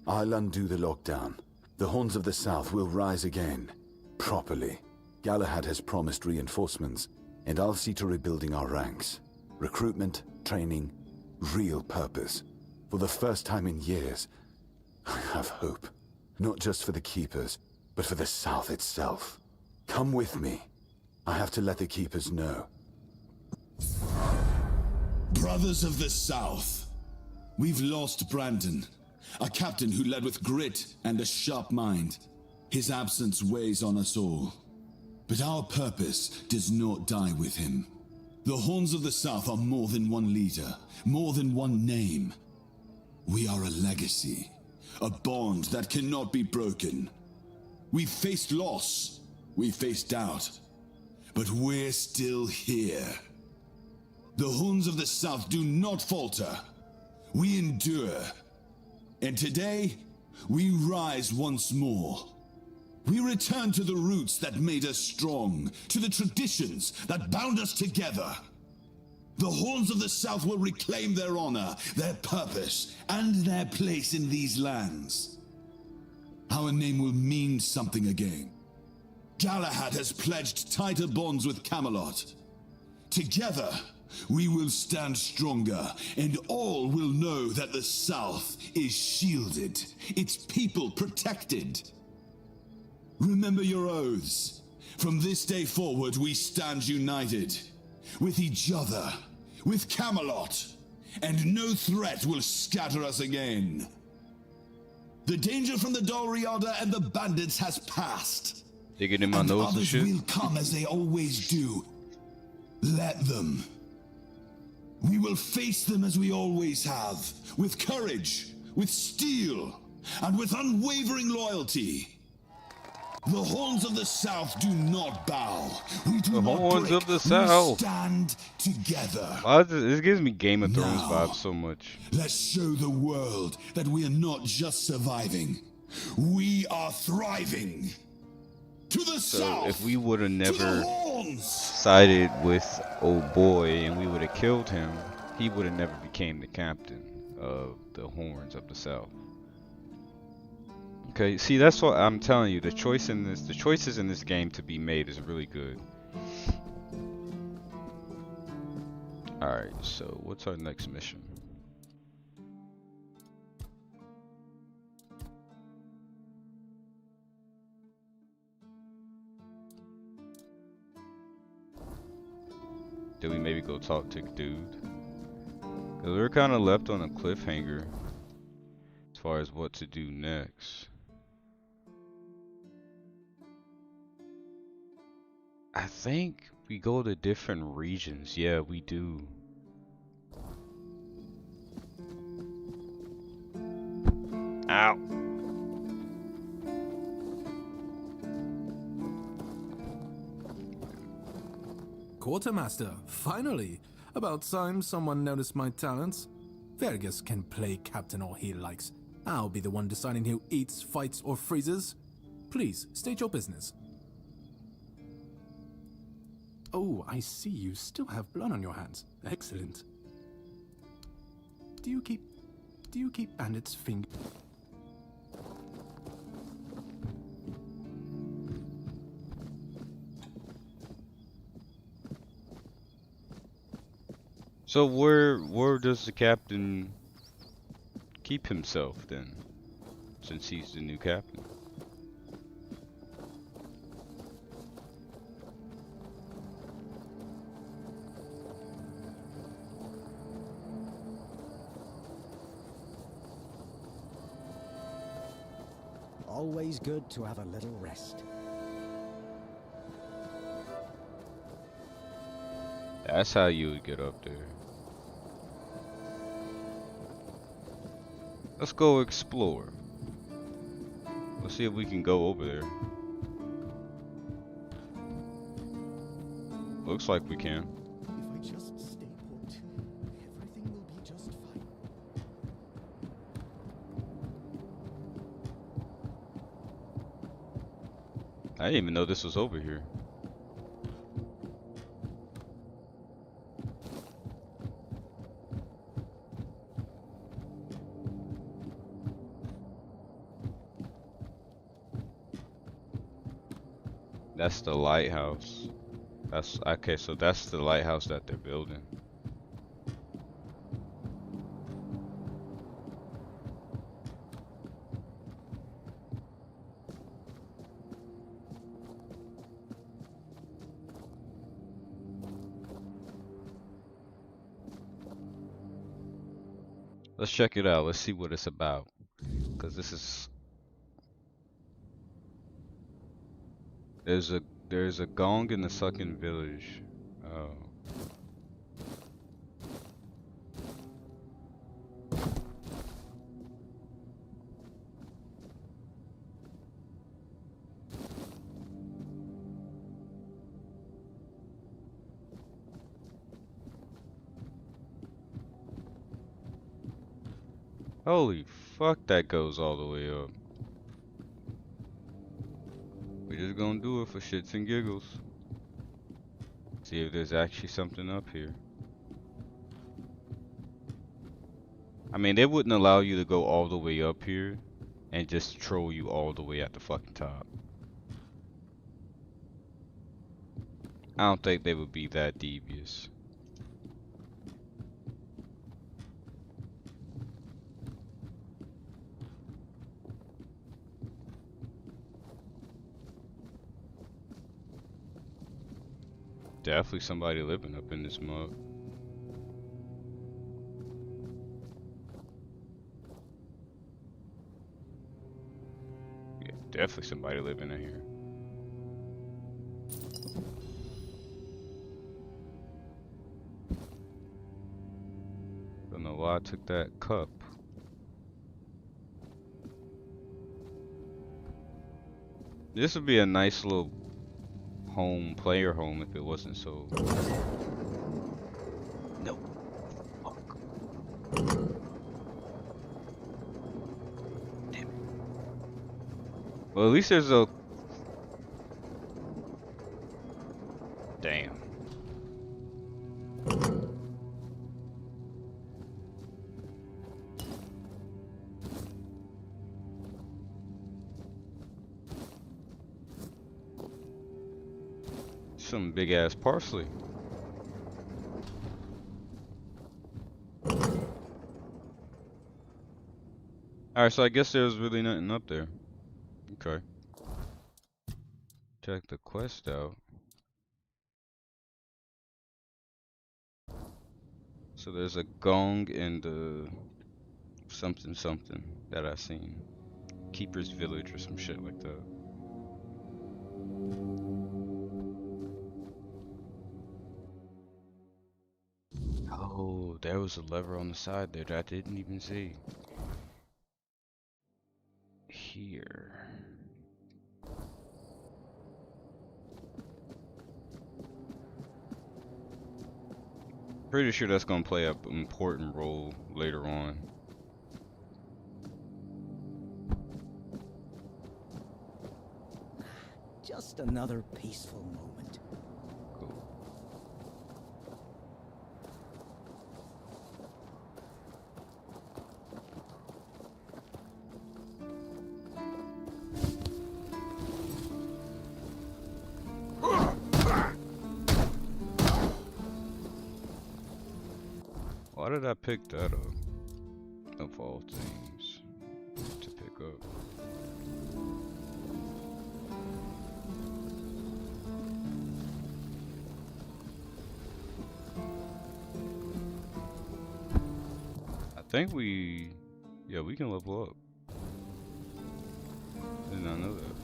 I'll undo the lockdown. The Horns of the South will rise again. Properly. Galahad has promised reinforcements, and I'll see to rebuilding our ranks. Recruitment, training, real purpose. For the first time in years, I have hope. Not just for the Keepers, but for the South itself. Come with me. I have to let the Keepers know. Brothers of the South, we've lost Brandon, a captain who led with grit and a sharp mind. His absence weighs on us all. But our purpose does not die with him. The Horns of the South are more than one leader, more than one name. We are a legacy, a bond that cannot be broken. We've faced loss, we've faced doubt, but we're still here. The Horns of the South do not falter. We endure. And today, we rise once more. We return to the roots that made us strong, to the traditions that bound us together. The Horns of the South will reclaim their honor, their purpose, and their place in these lands. Our name will mean something again. Galahad has pledged tighter bonds with Camelot. Together, we will stand stronger, and all will know that the South is shielded, its people protected. Remember your oaths. From this day forward, we stand united. With each other, with Camelot, and no threat will scatter us again. The danger from the Dalriada and the bandits has passed. Digging in my nose and shit. Others will come as they always do. Let them. We will face them as we always have, with courage, with steel, and with unwavering loyalty. The horns of the South do not bow. We do The not horns break. of the We South. stand together. Why is this gives me Game of Thrones Now, vibes so much. Let's show the world that we are not just surviving. We are thriving. To the So south. if we would have To the never horns. sided with old boy and we would have killed him, he would have never became the captain of the Horns of the South. Okay, see, that's what I'm telling you. The choices in this game to be made is really good. All right, so what's our next mission? Do we maybe go talk to dude? Cause we're kind of left on a cliffhanger as far as what to do next. I think we go to different regions. Yeah, we do. Ow. Quartermaster, finally! About time someone noticed my talents. Vergus can play captain all he likes. I'll be the one deciding who eats, fights, or freezes. Please, state your business. Oh, I see you still have blood on your hands. Excellent. Do you keep bandits' fingers? So where does the captain keep himself then, since he's the new captain? Always good to have a little rest. That's how you would get up there. Let's go explore. Let's see if we can go over there. Looks like we can. If I just stay put, everything will be just fine. I didn't even know this was over here. That's the lighthouse. That's okay, so that's the lighthouse that they're building. Let's check it out. Let's see what it's about. Cause this is there's a gong in the Sucking Village. Oh. Holy fuck, that goes all the way up. We're just gonna do it for shits and giggles. See if there's actually something up here. I mean, they wouldn't allow you to go all the way up here and just troll you all the way at the fucking top. I don't think they would be that devious. Definitely somebody living up in this mug. Yeah, definitely somebody living in here. Don't know why I took that cup. This would be a nice little home, player home, if it wasn't so... No. Fuck. Damn it. Well, at least there's a... Damn. Some big ass parsley. Alright, so I guess there's really nothing up there. Okay. Check the quest out. So there's a gong and something something that I seen. Keeper's Village or some shit like that. Oh, there was a lever on the side there that I didn't even see. Here. Pretty sure that's gonna play an important role later on. Just another peaceful moment. Cool. Why did I pick that up? Of all things to pick up. I think yeah, we can level up. Did not know that.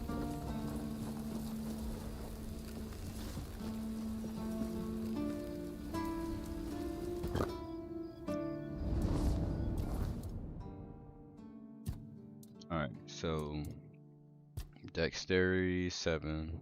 Alright, so dexterity 7.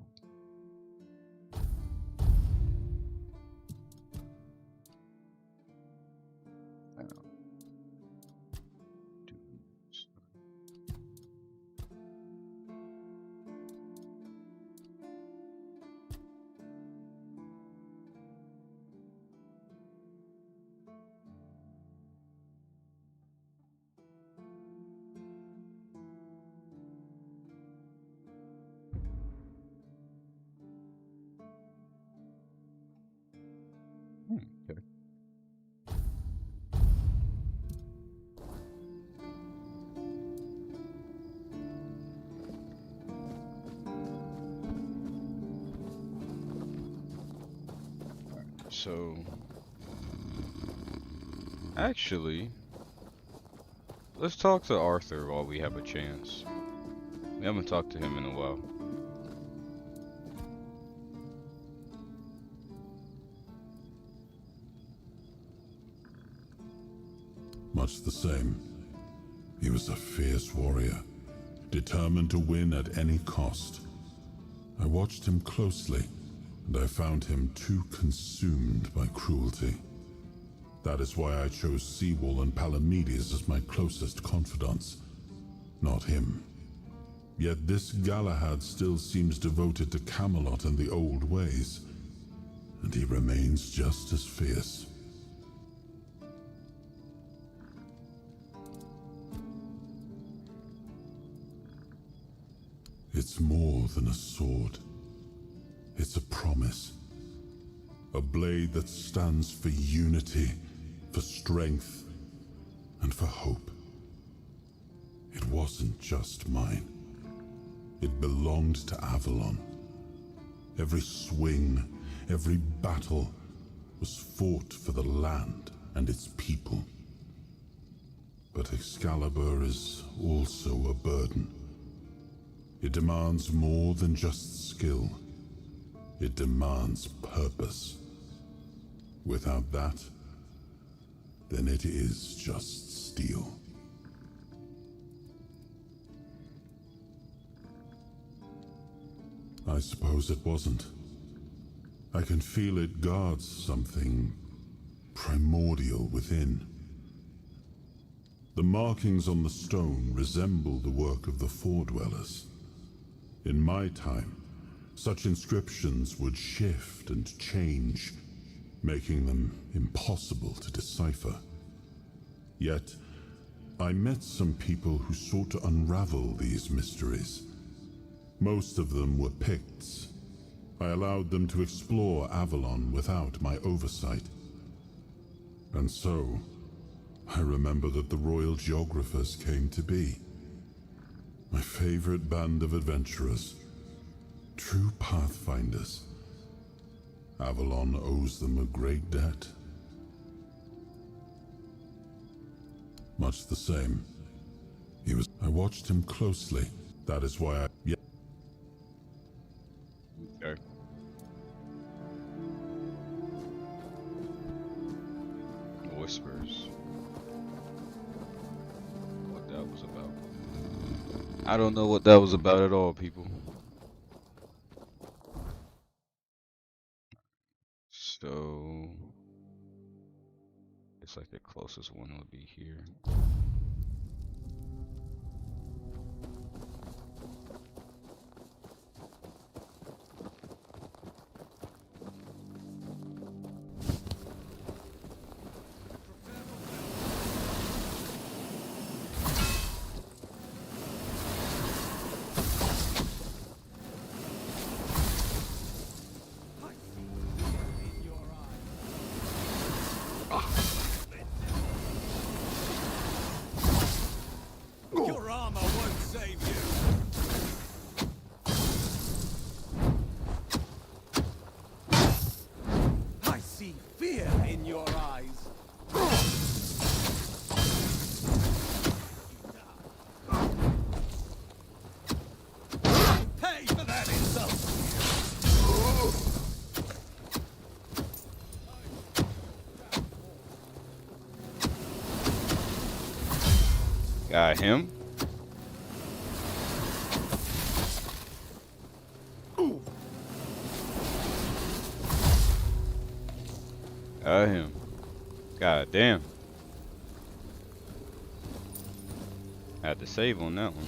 Okay. So, actually, let's talk to Arthur while we have a chance. We haven't talked to him in a while. Much the same. He was a fierce warrior, determined to win at any cost. I watched him closely, and I found him too consumed by cruelty. That is why I chose Seawall and Palamedes as my closest confidants, not him. Yet this Galahad still seems devoted to Camelot and the old ways, and he remains just as fierce. It's more than a sword. It's a promise. A blade that stands for unity, for strength, and for hope. It wasn't just mine. It belonged to Avalon. Every swing, every battle was fought for the land and its people. But Excalibur is also a burden. It demands more than just skill. It demands purpose. Without that, then it is just steel. I suppose it wasn't. I can feel it guards something primordial within. The markings on the stone resemble the work of the Foredwellers. In my time, such inscriptions would shift and change, making them impossible to decipher. Yet, I met some people who sought to unravel these mysteries. Most of them were Picts. I allowed them to explore Avalon without my oversight. And so, I remember that the royal geographers came to be. My favorite band of adventurers. True pathfinders. Avalon owes them a great debt. Much the same. I watched him closely. That is why I... Okay. Whispers. What that was about. I don't know what that was about at all, people. So it's like the closest one would be here. Your armor won't save you. I see fear in your eyes. Pay for that insult. Got him. Got him. God damn. Had to save on that one.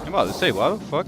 I'm about to say, why the fuck?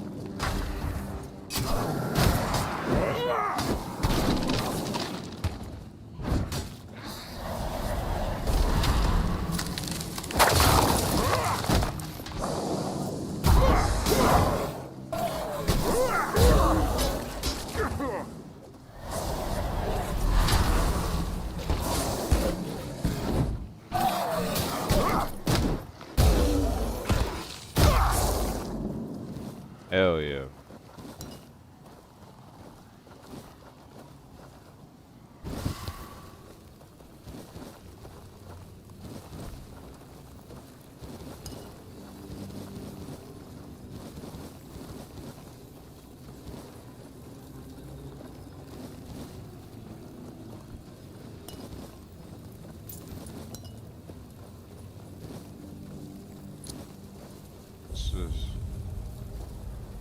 Hell yeah. this?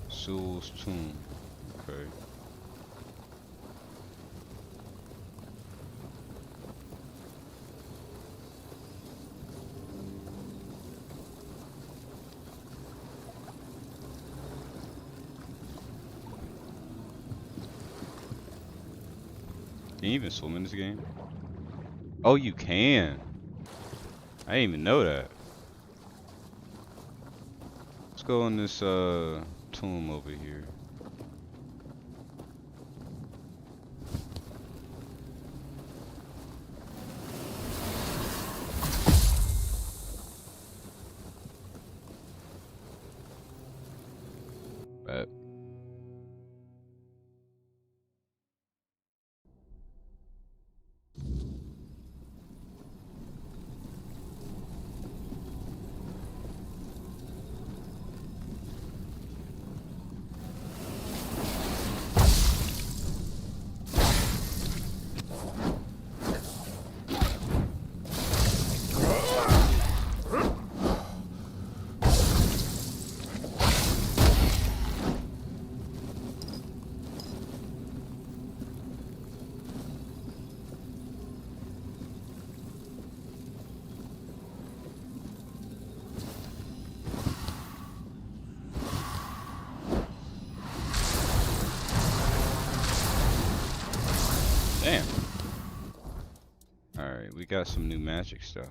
Sewell's Tomb. Okay. Can you even swim in this game? Oh, you can. I didn't even know that. Let's go in this tomb over here. Bet. Damn. Alright, we got some new magic stuff.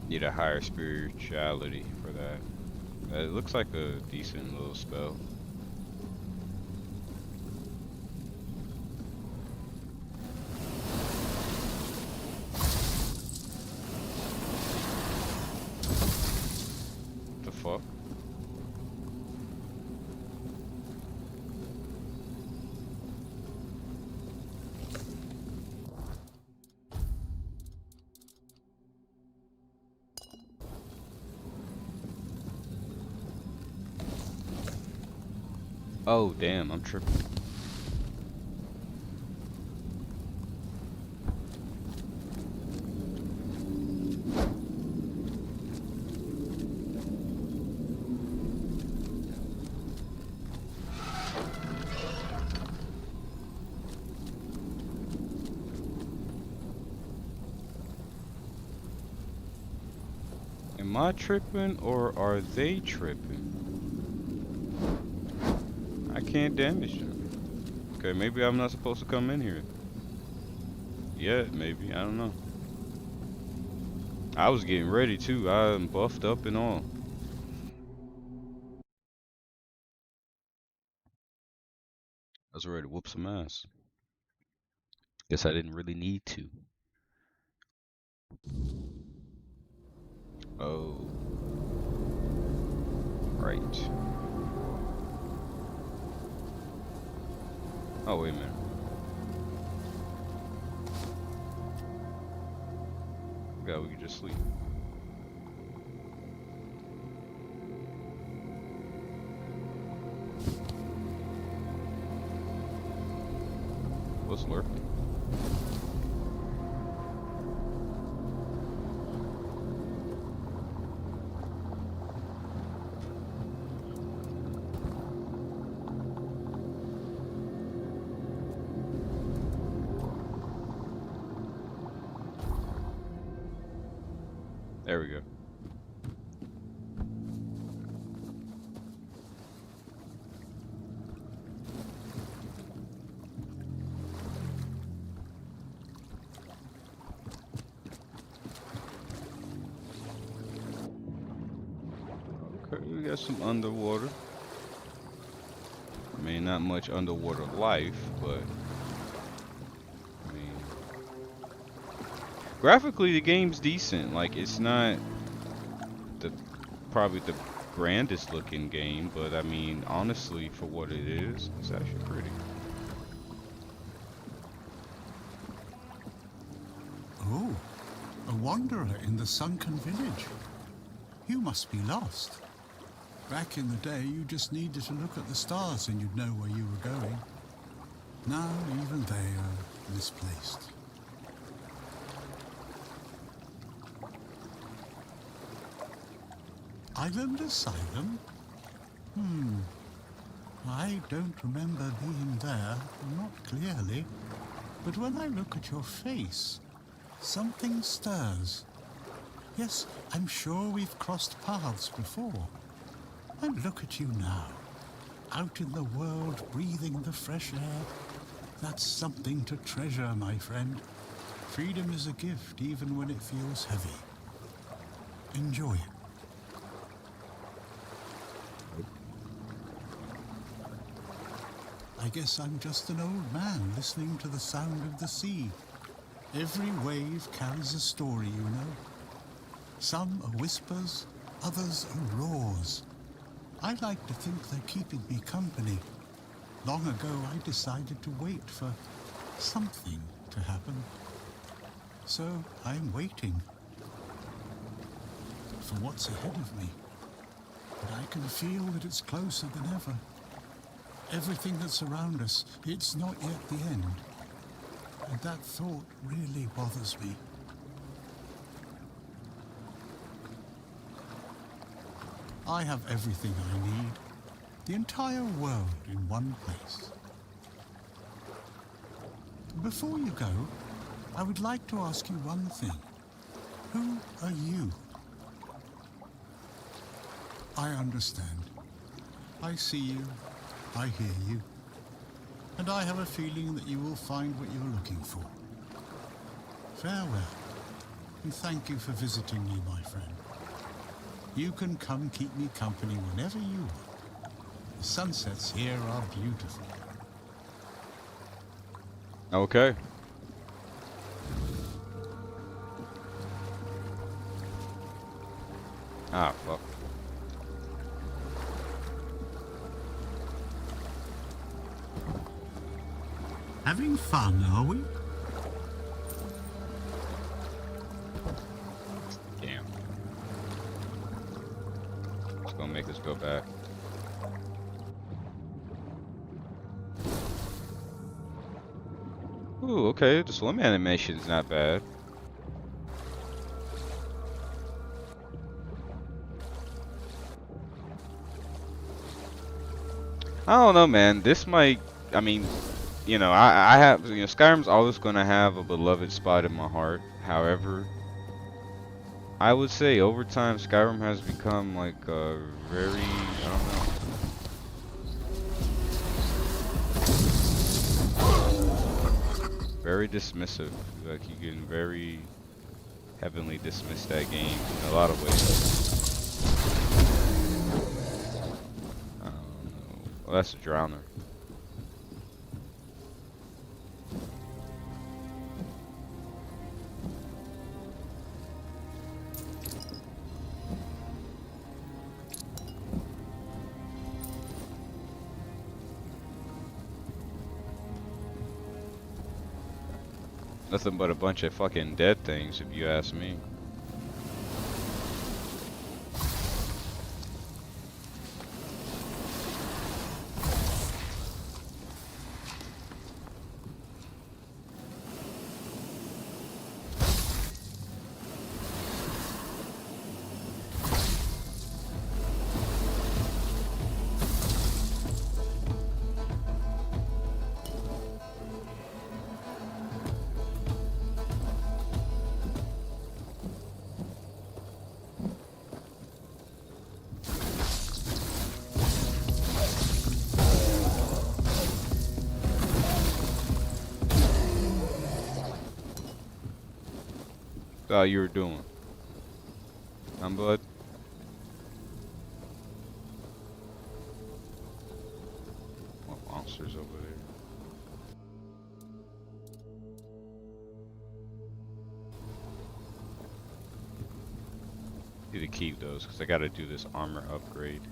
Need a higher spirituality for that. It looks like a decent little spell. Fuck. Oh damn, I'm tripping. Am I tripping or are they tripping? I can't damage them. Okay, maybe I'm not supposed to come in here. Yet, maybe. I don't know. I was getting ready too. I'm buffed up and all. I was ready to whoop some ass. Guess I didn't really need to. Oh. Right. Oh, wait a minute. God, we can just sleep. What's lurking? There we go. Okay, we got some underwater. I mean, not much underwater life, but I mean, graphically the game's decent. Like, it's not probably the grandest looking game, but I mean, honestly, for what it is, it's actually pretty. Oh, a wanderer in the sunken village. You must be lost. Back in the day, you just needed to look at the stars and you'd know where you were going. Now even they are misplaced. Island Asylum? I don't remember being there, not clearly. But when I look at your face, something stirs. Yes, I'm sure we've crossed paths before. And look at you now, out in the world, breathing the fresh air. That's something to treasure, my friend. Freedom is a gift, even when it feels heavy. Enjoy it. I guess I'm just an old man listening to the sound of the sea. Every wave carries a story, you know. Some are whispers, others are roars. I like to think they're keeping me company. Long ago, I decided to wait for something to happen. So I'm waiting for what's ahead of me. But I can feel that it's closer than ever. Everything that's around us, it's not yet the end. And that thought really bothers me. I have everything I need. The entire world in one place. Before you go, I would like to ask you one thing. Who are you? I understand. I see you. I hear you. And I have a feeling that you will find what you're looking for. Farewell. And thank you for visiting me, my friend. You can come keep me company whenever you want. The sunsets here are beautiful. Okay. Ah, fuck. Having fun, are we? Damn. It's gonna make us go back. Ooh, okay, the swim animation's not bad. I don't know, man. This might, I mean, you know, I have, you know, Skyrim's always gonna have a beloved spot in my heart. However, I would say over time, Skyrim has become like a very, I don't know. Very dismissive. Like, you can very heavily dismiss that game in a lot of ways. I don't know. Well, that's a drowner. Nothing but a bunch of fucking dead things, if you ask me. Thought you were doing. I'm bud. What monsters over there? Need to keep those because I gotta do this armor upgrade.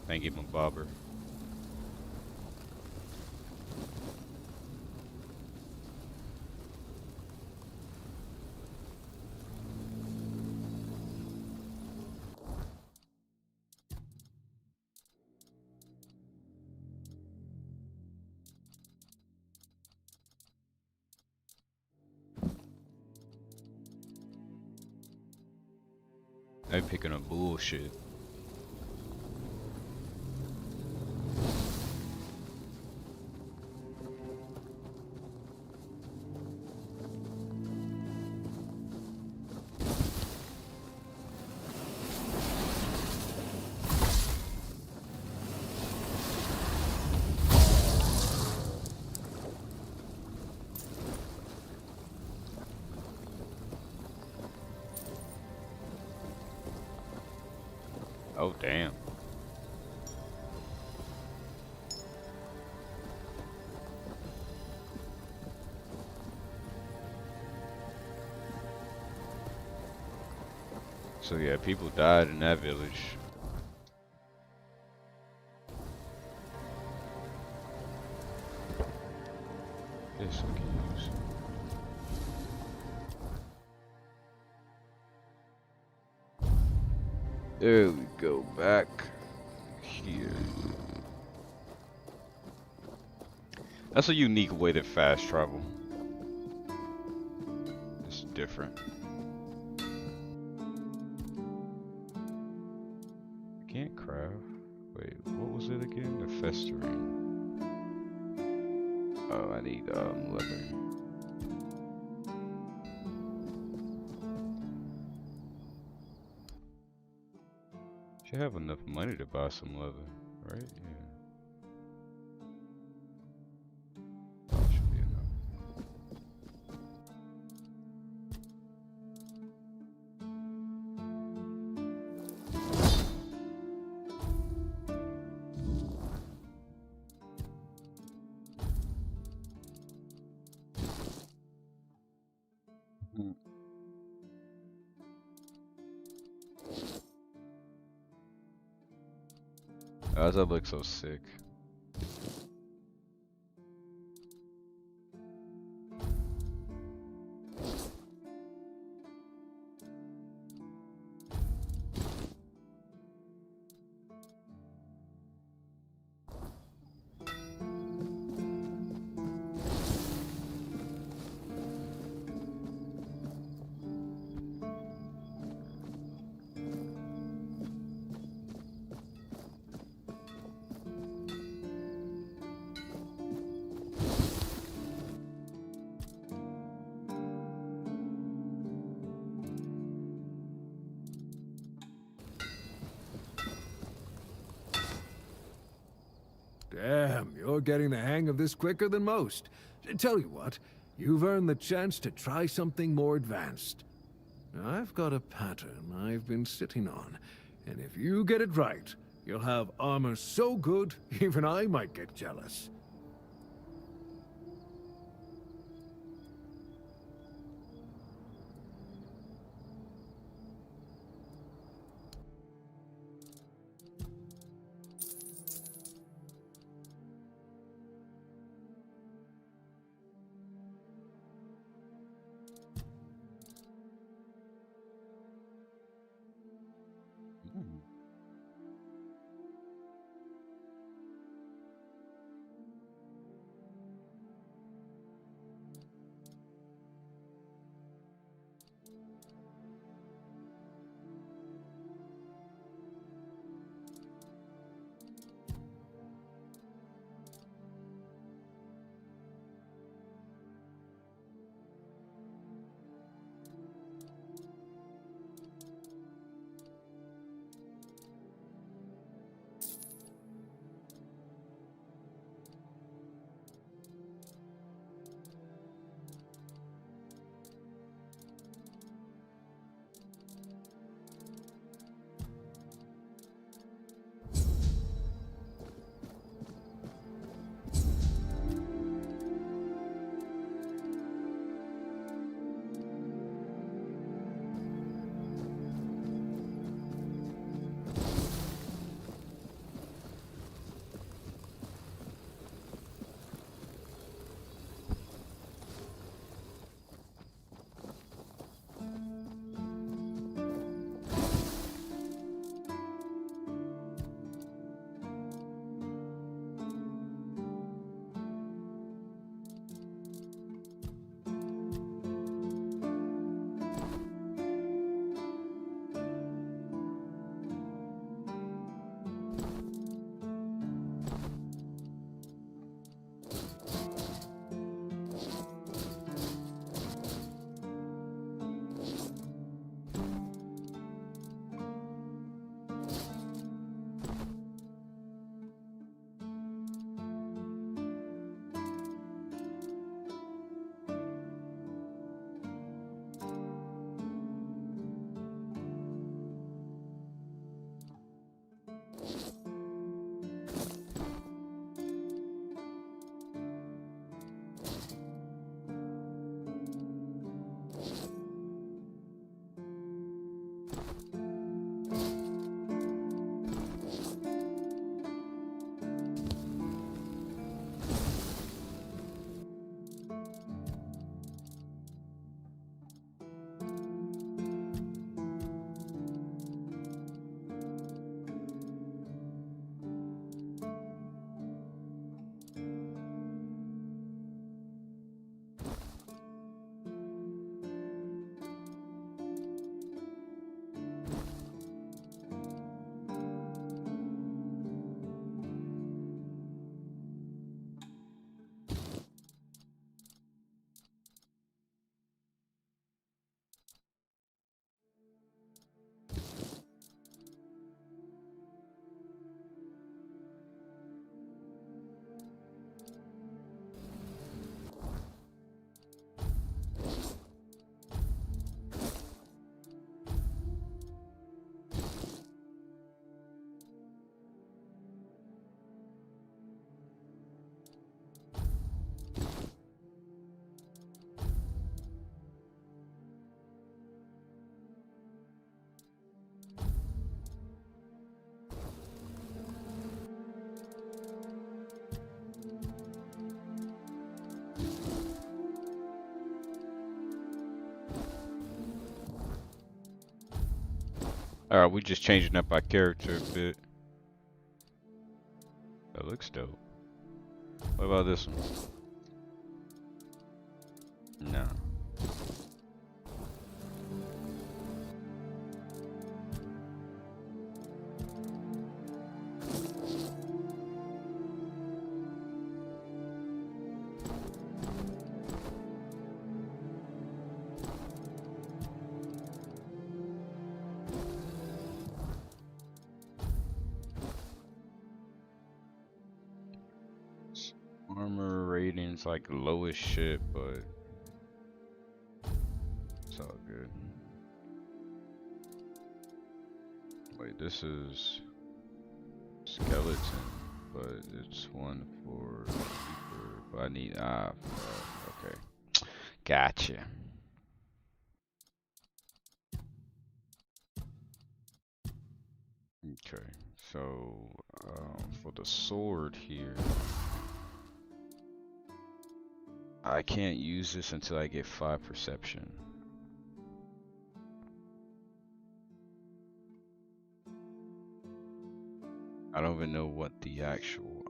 Thank you, my bobber. I picking up bullshit. Oh, damn. So yeah, people died in that village. Yes, I can use. There we go, back here. That's a unique way to fast travel. It's different. I can't craft. Wait, what was it again? The festering. Oh, I need leather. Should have enough money to buy some leather, right? Yeah. Should be enough. Oh, that looks so sick. Damn, you're getting the hang of this quicker than most. Tell you what, you've earned the chance to try something more advanced. I've got a pattern I've been sitting on, and if you get it right, you'll have armor so good, even I might get jealous. Alright, we just changing up our character a bit. That looks dope. What about this one? No. Armor rating's like low as shit, but it's all good. Wait, this is skeleton, but it's one for Reaper, but I need okay. Gotcha. Okay, so for the sword here, I can't use this until I get 5 perception. I don't even know what the actual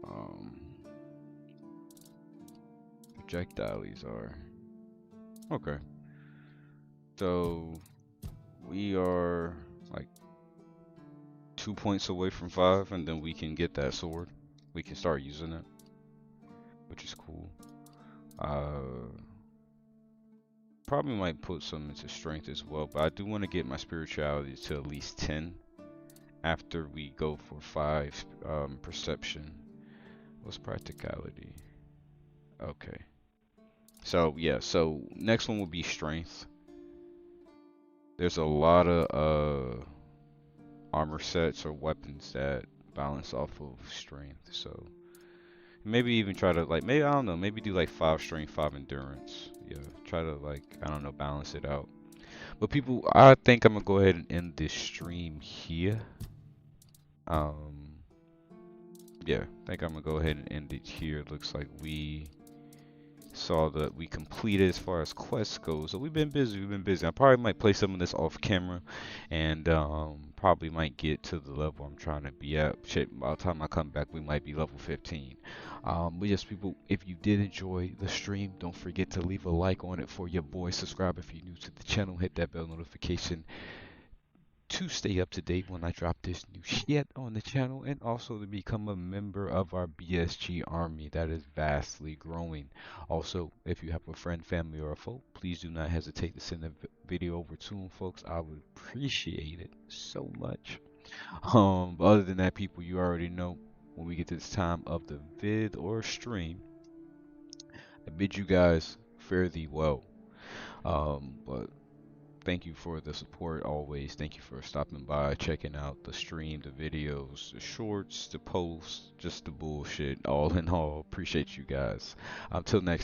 projectiles are. Okay. So we are like 2 points away from 5, and then we can get that sword. We can start using it, which is cool. Probably might put some into strength as well, but I do want to get my spirituality to at least 10 after we go for 5 perception. What's practicality? Okay. So yeah, so next one will be strength. There's a lot of armor sets or weapons that balance off of strength, so maybe even try to like, maybe I don't know, maybe do like 5 strength, 5 endurance. Yeah, try to like, I don't know, balance it out. But people, I think I'm gonna go ahead and end this stream here. Yeah, I think I'm gonna go ahead and end it here. It looks like we saw that we completed as far as quest goes. So we've been busy. I probably might play some of this off camera, and probably might get to the level I'm trying to be at. Shit, by the time I come back, we might be level 15. But yes, people, if you did enjoy the stream, don't forget to leave a like on it for your boy. Subscribe if you're new to the channel. Hit that bell notification to stay up to date when I drop this new shit on the channel, and also to become a member of our BSG army that is vastly growing. Also, if you have a friend, family, or a foe, please do not hesitate to send a video over to them, folks. I would appreciate it so much. But other than that, people, you already know, when we get to this time of the vid or stream, I bid you guys fare thee well. But thank you for the support always. Thank you for stopping by, checking out the stream, the videos, the shorts, the posts, just the bullshit. All in all, appreciate you guys. Until next time.